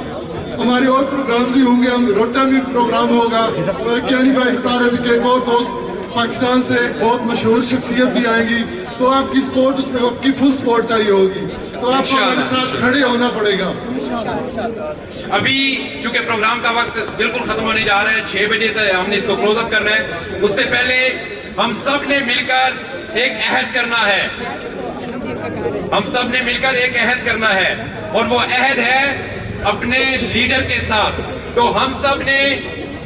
हमारे और प्रोग्राम्स भी होंगे, हम रोटा में प्रोग्राम होगा, और ज्ञानी भाई बता रहे थे कि एक और दोस्त पाकिस्तान से बहुत मशहूर शख्सियत भी आएगी। तो आपकी सपोर्ट, उसमें आपकी फुल सपोर्ट चाहिए होगी, तो आपको हमारे साथ खड़े होना पड़ेगा। अभी चूंकि प्रोग्राम का वक्त बिल्कुल खत्म होने जा रहा है, 6 बजे तक हमने इसको क्लोज अप करना है। उससे पहले हम सब ने मिलकर एक अहद करना है, हम सब ने मिलकर एक अहद करना है, और वो अहद है अपने लीडर के साथ। तो हम सब ने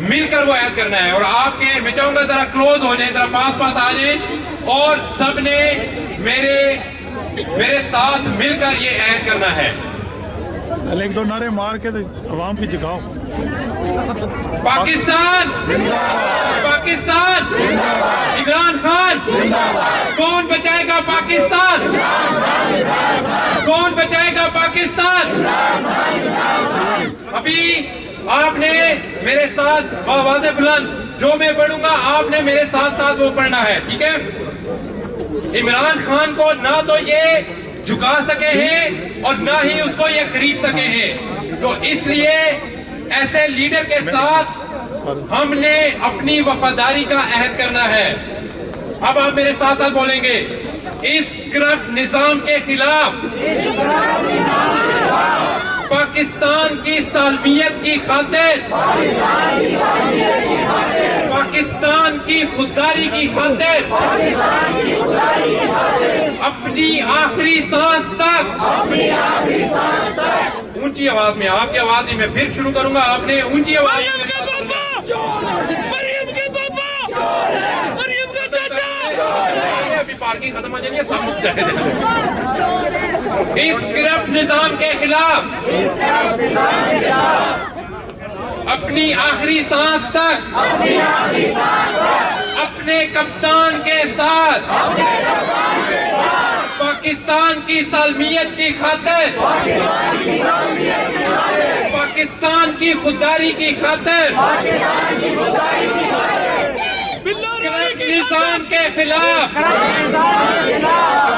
मिलकर वो अहद करना है, और आपके मैं चाहूंगा जरा क्लोज हो जाए, जरा पास आ जाए, और सब ने मेरे साथ मिलकर ये अहद करना है। एक दो नारे मार के आवाम की जगाओ। पाकिस्तान, पाकिस्तान, इमरान खान, कौन बचाएगा पाकिस्तान, कौन बचाएगा पाकिस्तान। अभी आपने मेरे साथ आवाज़ बुलंद, जो मैं पढ़ूंगा आपने मेरे साथ साथ वो पढ़ना है, ठीक है। इमरान खान को ना तो ये झुका सके हैं और ना ही उसको ये खरीद सके हैं, तो इसलिए ऐसे लीडर के साथ हमने अपनी वफादारी का अहद करना है। अब आप मेरे साथ साथ बोलेंगे, इस करप्ट निजाम के खिलाफ, पाकिस्तान की सालमियत की खातिर, पाकिस्तान की खुददारी की खातिर, अपनी आखिरी सांस तक, ऊंची आवाज में, आपकी आवाज नहीं, मैं फिर शुरू करूंगा, आपने ऊंची आवाज में अभी पार्किंग खत्म हो जाएगी, सब लोग चले जाएंगे। इस करप्ट निजाम के खिलाफ अपनी आखिरी सांस तक, अपने कप्तान के साथ, पाकिस्तान की सालमियत की खातिर, पाकिस्तान की खुददारी की खातिर, करप्ट निजाम के खिलाफ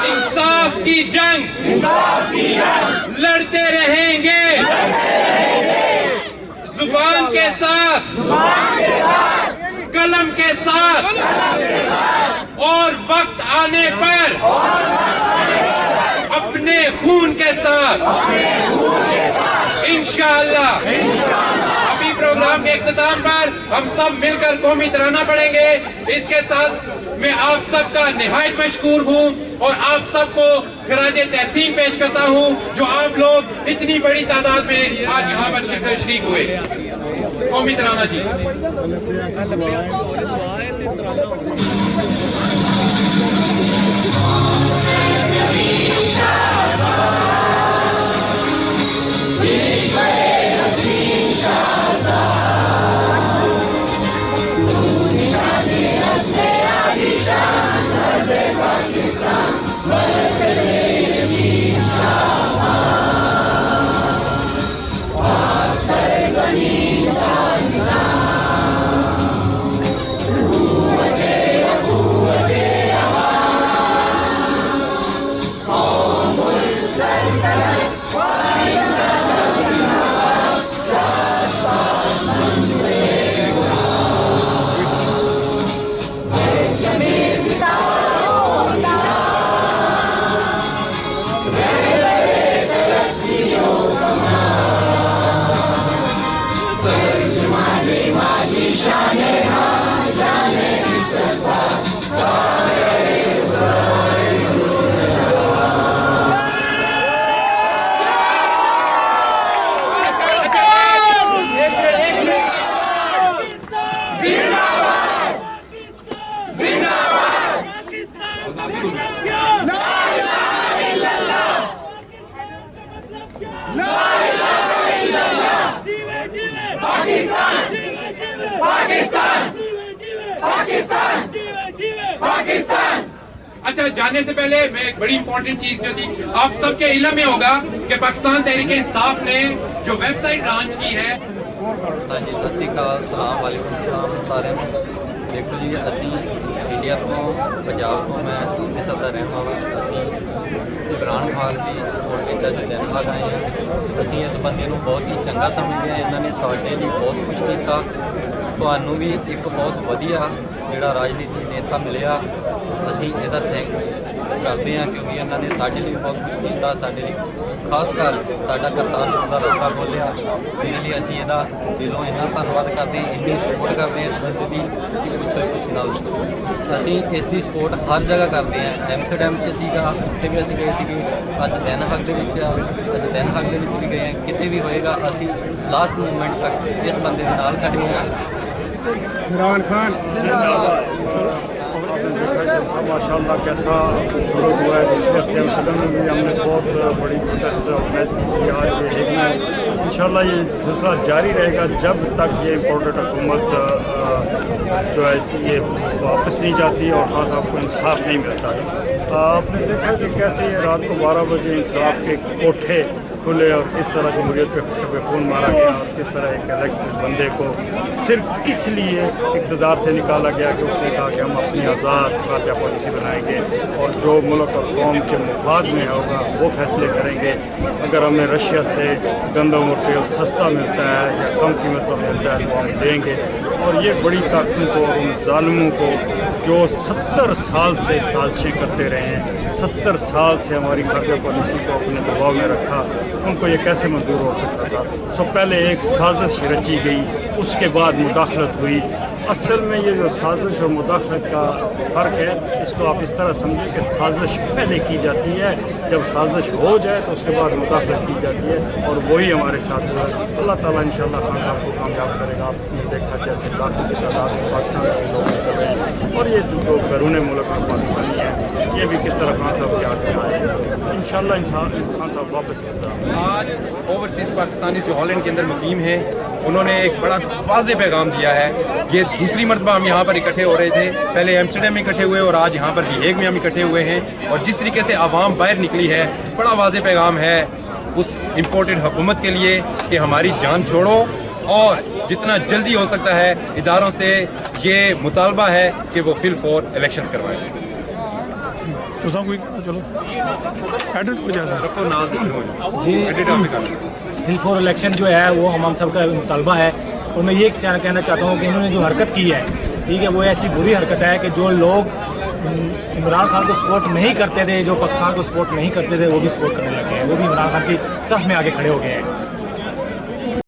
इंसाफ की जंग लड़ते रहेंगे, जुबान के साथ, कलम के साथ, और वक्त आने पर अपने खून के साथ, इंशाअल्लाह। अभी प्रोग्राम के इख्तिताम पर हम सब मिलकर कौमी तराना पढ़ेंगे। इसके साथ मैं आप सबका निहायत मशकूर हूँ और आप सबको खराज तहसीन पेश करता हूँ, जो आप लोग इतनी बड़ी तादाद में आज यहाँ पर शरीक हुए। कौमी तराना जी। पाकिस्तान अच्छा, जाने से पहले मैं एक बड़ी इंपॉर्टेंट चीज जो थी, आप सबके इल्म में होगा कि पाकिस्तान तहरीक इंसाफ ने जो वेबसाइट लॉन्च की है। हाँ जी, सत श्री अकाल, सलाम वालेकुम सलाम सारे। देखो जी, असी इंडिया तो पंजाब तो मैं अंमृतसर का रहने वाला। असी इमरान खान की सपोर्ट में अज दिन हाग आए हैं। असी इस बंदे को बहुत ही चंगा समझते हैं। इन्होंने साडे लिए बहुत कुछ किया। तुहानू भी एक बहुत वधिया जिहड़ा राजनीति नेता मिलिया। असी इहदा थैंक्स करते हैं क्योंकि इन्होंने साडे लिए बहुत कुछ किया। साडे लिए खास कर साडा करतारपुर का रस्ता खोलिया, जिहदे लिए असी इहदा दिलों इन्ना धन्नवाद करते हैं, इन्नी सपोर्ट करते हैं इस बंदे की कि पुछो कुछ ना। असी इसकी सपोर्ट हर जगह करते हैं। एमस्टरडैम च सीगा, उत्थे भी असी गए सीगे। अज दिन हक दे विच अज दिन हक दे विच भी गए हैं। किते भी होएगा असी लास्ट मूवमेंट तक इस बंदे के नाल खड़े हैं। इमरान खान जिंदाबाद। माशाल्लाह कैसा खूबसूरत हुआ है। पिछले हफ्ते एमस्टरडैम में भी हमने बहुत बड़ी प्रोटेस्ट ऑर्गेनाइज की थी। आज ये एक में इंशाल्लाह ये सिलसिला जारी रहेगा जब तक ये इम्पोर्टेड हुकूमत जो है ये वापस नहीं जाती और खास आपको इंसाफ नहीं मिलता। आपने देखा कि कैसे ये रात को 12 बजे इंसाफ के कोठे खुले और किस तरह जमहूरियत पे शब खून मारा गया और किस तरह एक इलेक्टेड बंदे को सिर्फ इसलिए इक़्तिदार से निकाला गया कि उसने कहा कि हम अपनी आज़ाद खातिया पॉलिसी बनाएंगे और जो मुल्क और कौम के मुफाद में होगा वो फैसले करेंगे। अगर हमें रशिया से गंदम और तेल सस्ता मिलता है या कम कीमत पर मिलता है तो हम लेंगे। और ये बड़ी ताकतों को और उन ज़ालिमों को जो 70 साल से साजिशें करते रहे हैं, 70 साल से हमारी खातिया पॉलिसी को अपने दबाव में रखा, उनको ये कैसे मंजूर हो सकता था। पहले एक साजिश रची गई, उसके बाद मुदाखलत हुई। असल में ये जो साजिश और मुदाखलत का फ़र्क है, इसको आप इस तरह समझें कि साजिश पहले की जाती है, जब साजिश हो जाए तो उसके बाद मुदाखलत की जाती है और वही हमारे साथ हुआ। अल्लाह ताला इंशाल्लाह खान साहब को कामयाब करेगा। आपने देखा जैसे लाखों की तादाद में पाकिस्तान के लोग निकल रहे हैं और ये जो बैरून मुल्क में पाकिस्तानी हैं ये भी किस तरह खान साहब के हाथ में आए। इंशाल्लाह खान साहब वापस आज ओवरसीज़ पाकिस्तानी जो हॉलैंड के अंदर मुकीम हैं, उन्होंने एक बड़ा वाज़ेह पैगाम दिया है। ये दूसरी मरतबा हम यहाँ पर इकट्ठे हो रहे थे, पहले एम्स्टरडैम में इकट्ठे हुए और आज यहाँ पर दी हेग में हम इकट्ठे हुए हैं। और जिस तरीके से आवाम बाहर निकली है, बड़ा वाज़ेह पैगाम है उस इम्पोर्टेड हुकूमत के लिए कि हमारी जान छोड़ो और जितना जल्दी हो सकता है इदारों से ये मुतालबा है कि वो फिल फॉर इलेक्शंस करवाएं। तो सब कोई चलो एडिट हो जाता रखो नाम जी, एडिट आप कर फिल फॉर इलेक्शन जो है वो हम सब का मुतालबा है। और मैं ये कहना चाहता हूँ कि इन्होंने जो हरकत की है, ठीक है, वो ऐसी बुरी हरकत है कि जो लोग इमरान खान को सपोर्ट नहीं करते थे, जो पाकिस्तान को सपोर्ट नहीं करते थे, वो भी सपोर्ट करने लगे हैं। वो भी इमरान खान की सफ में आगे खड़े हो गए हैं।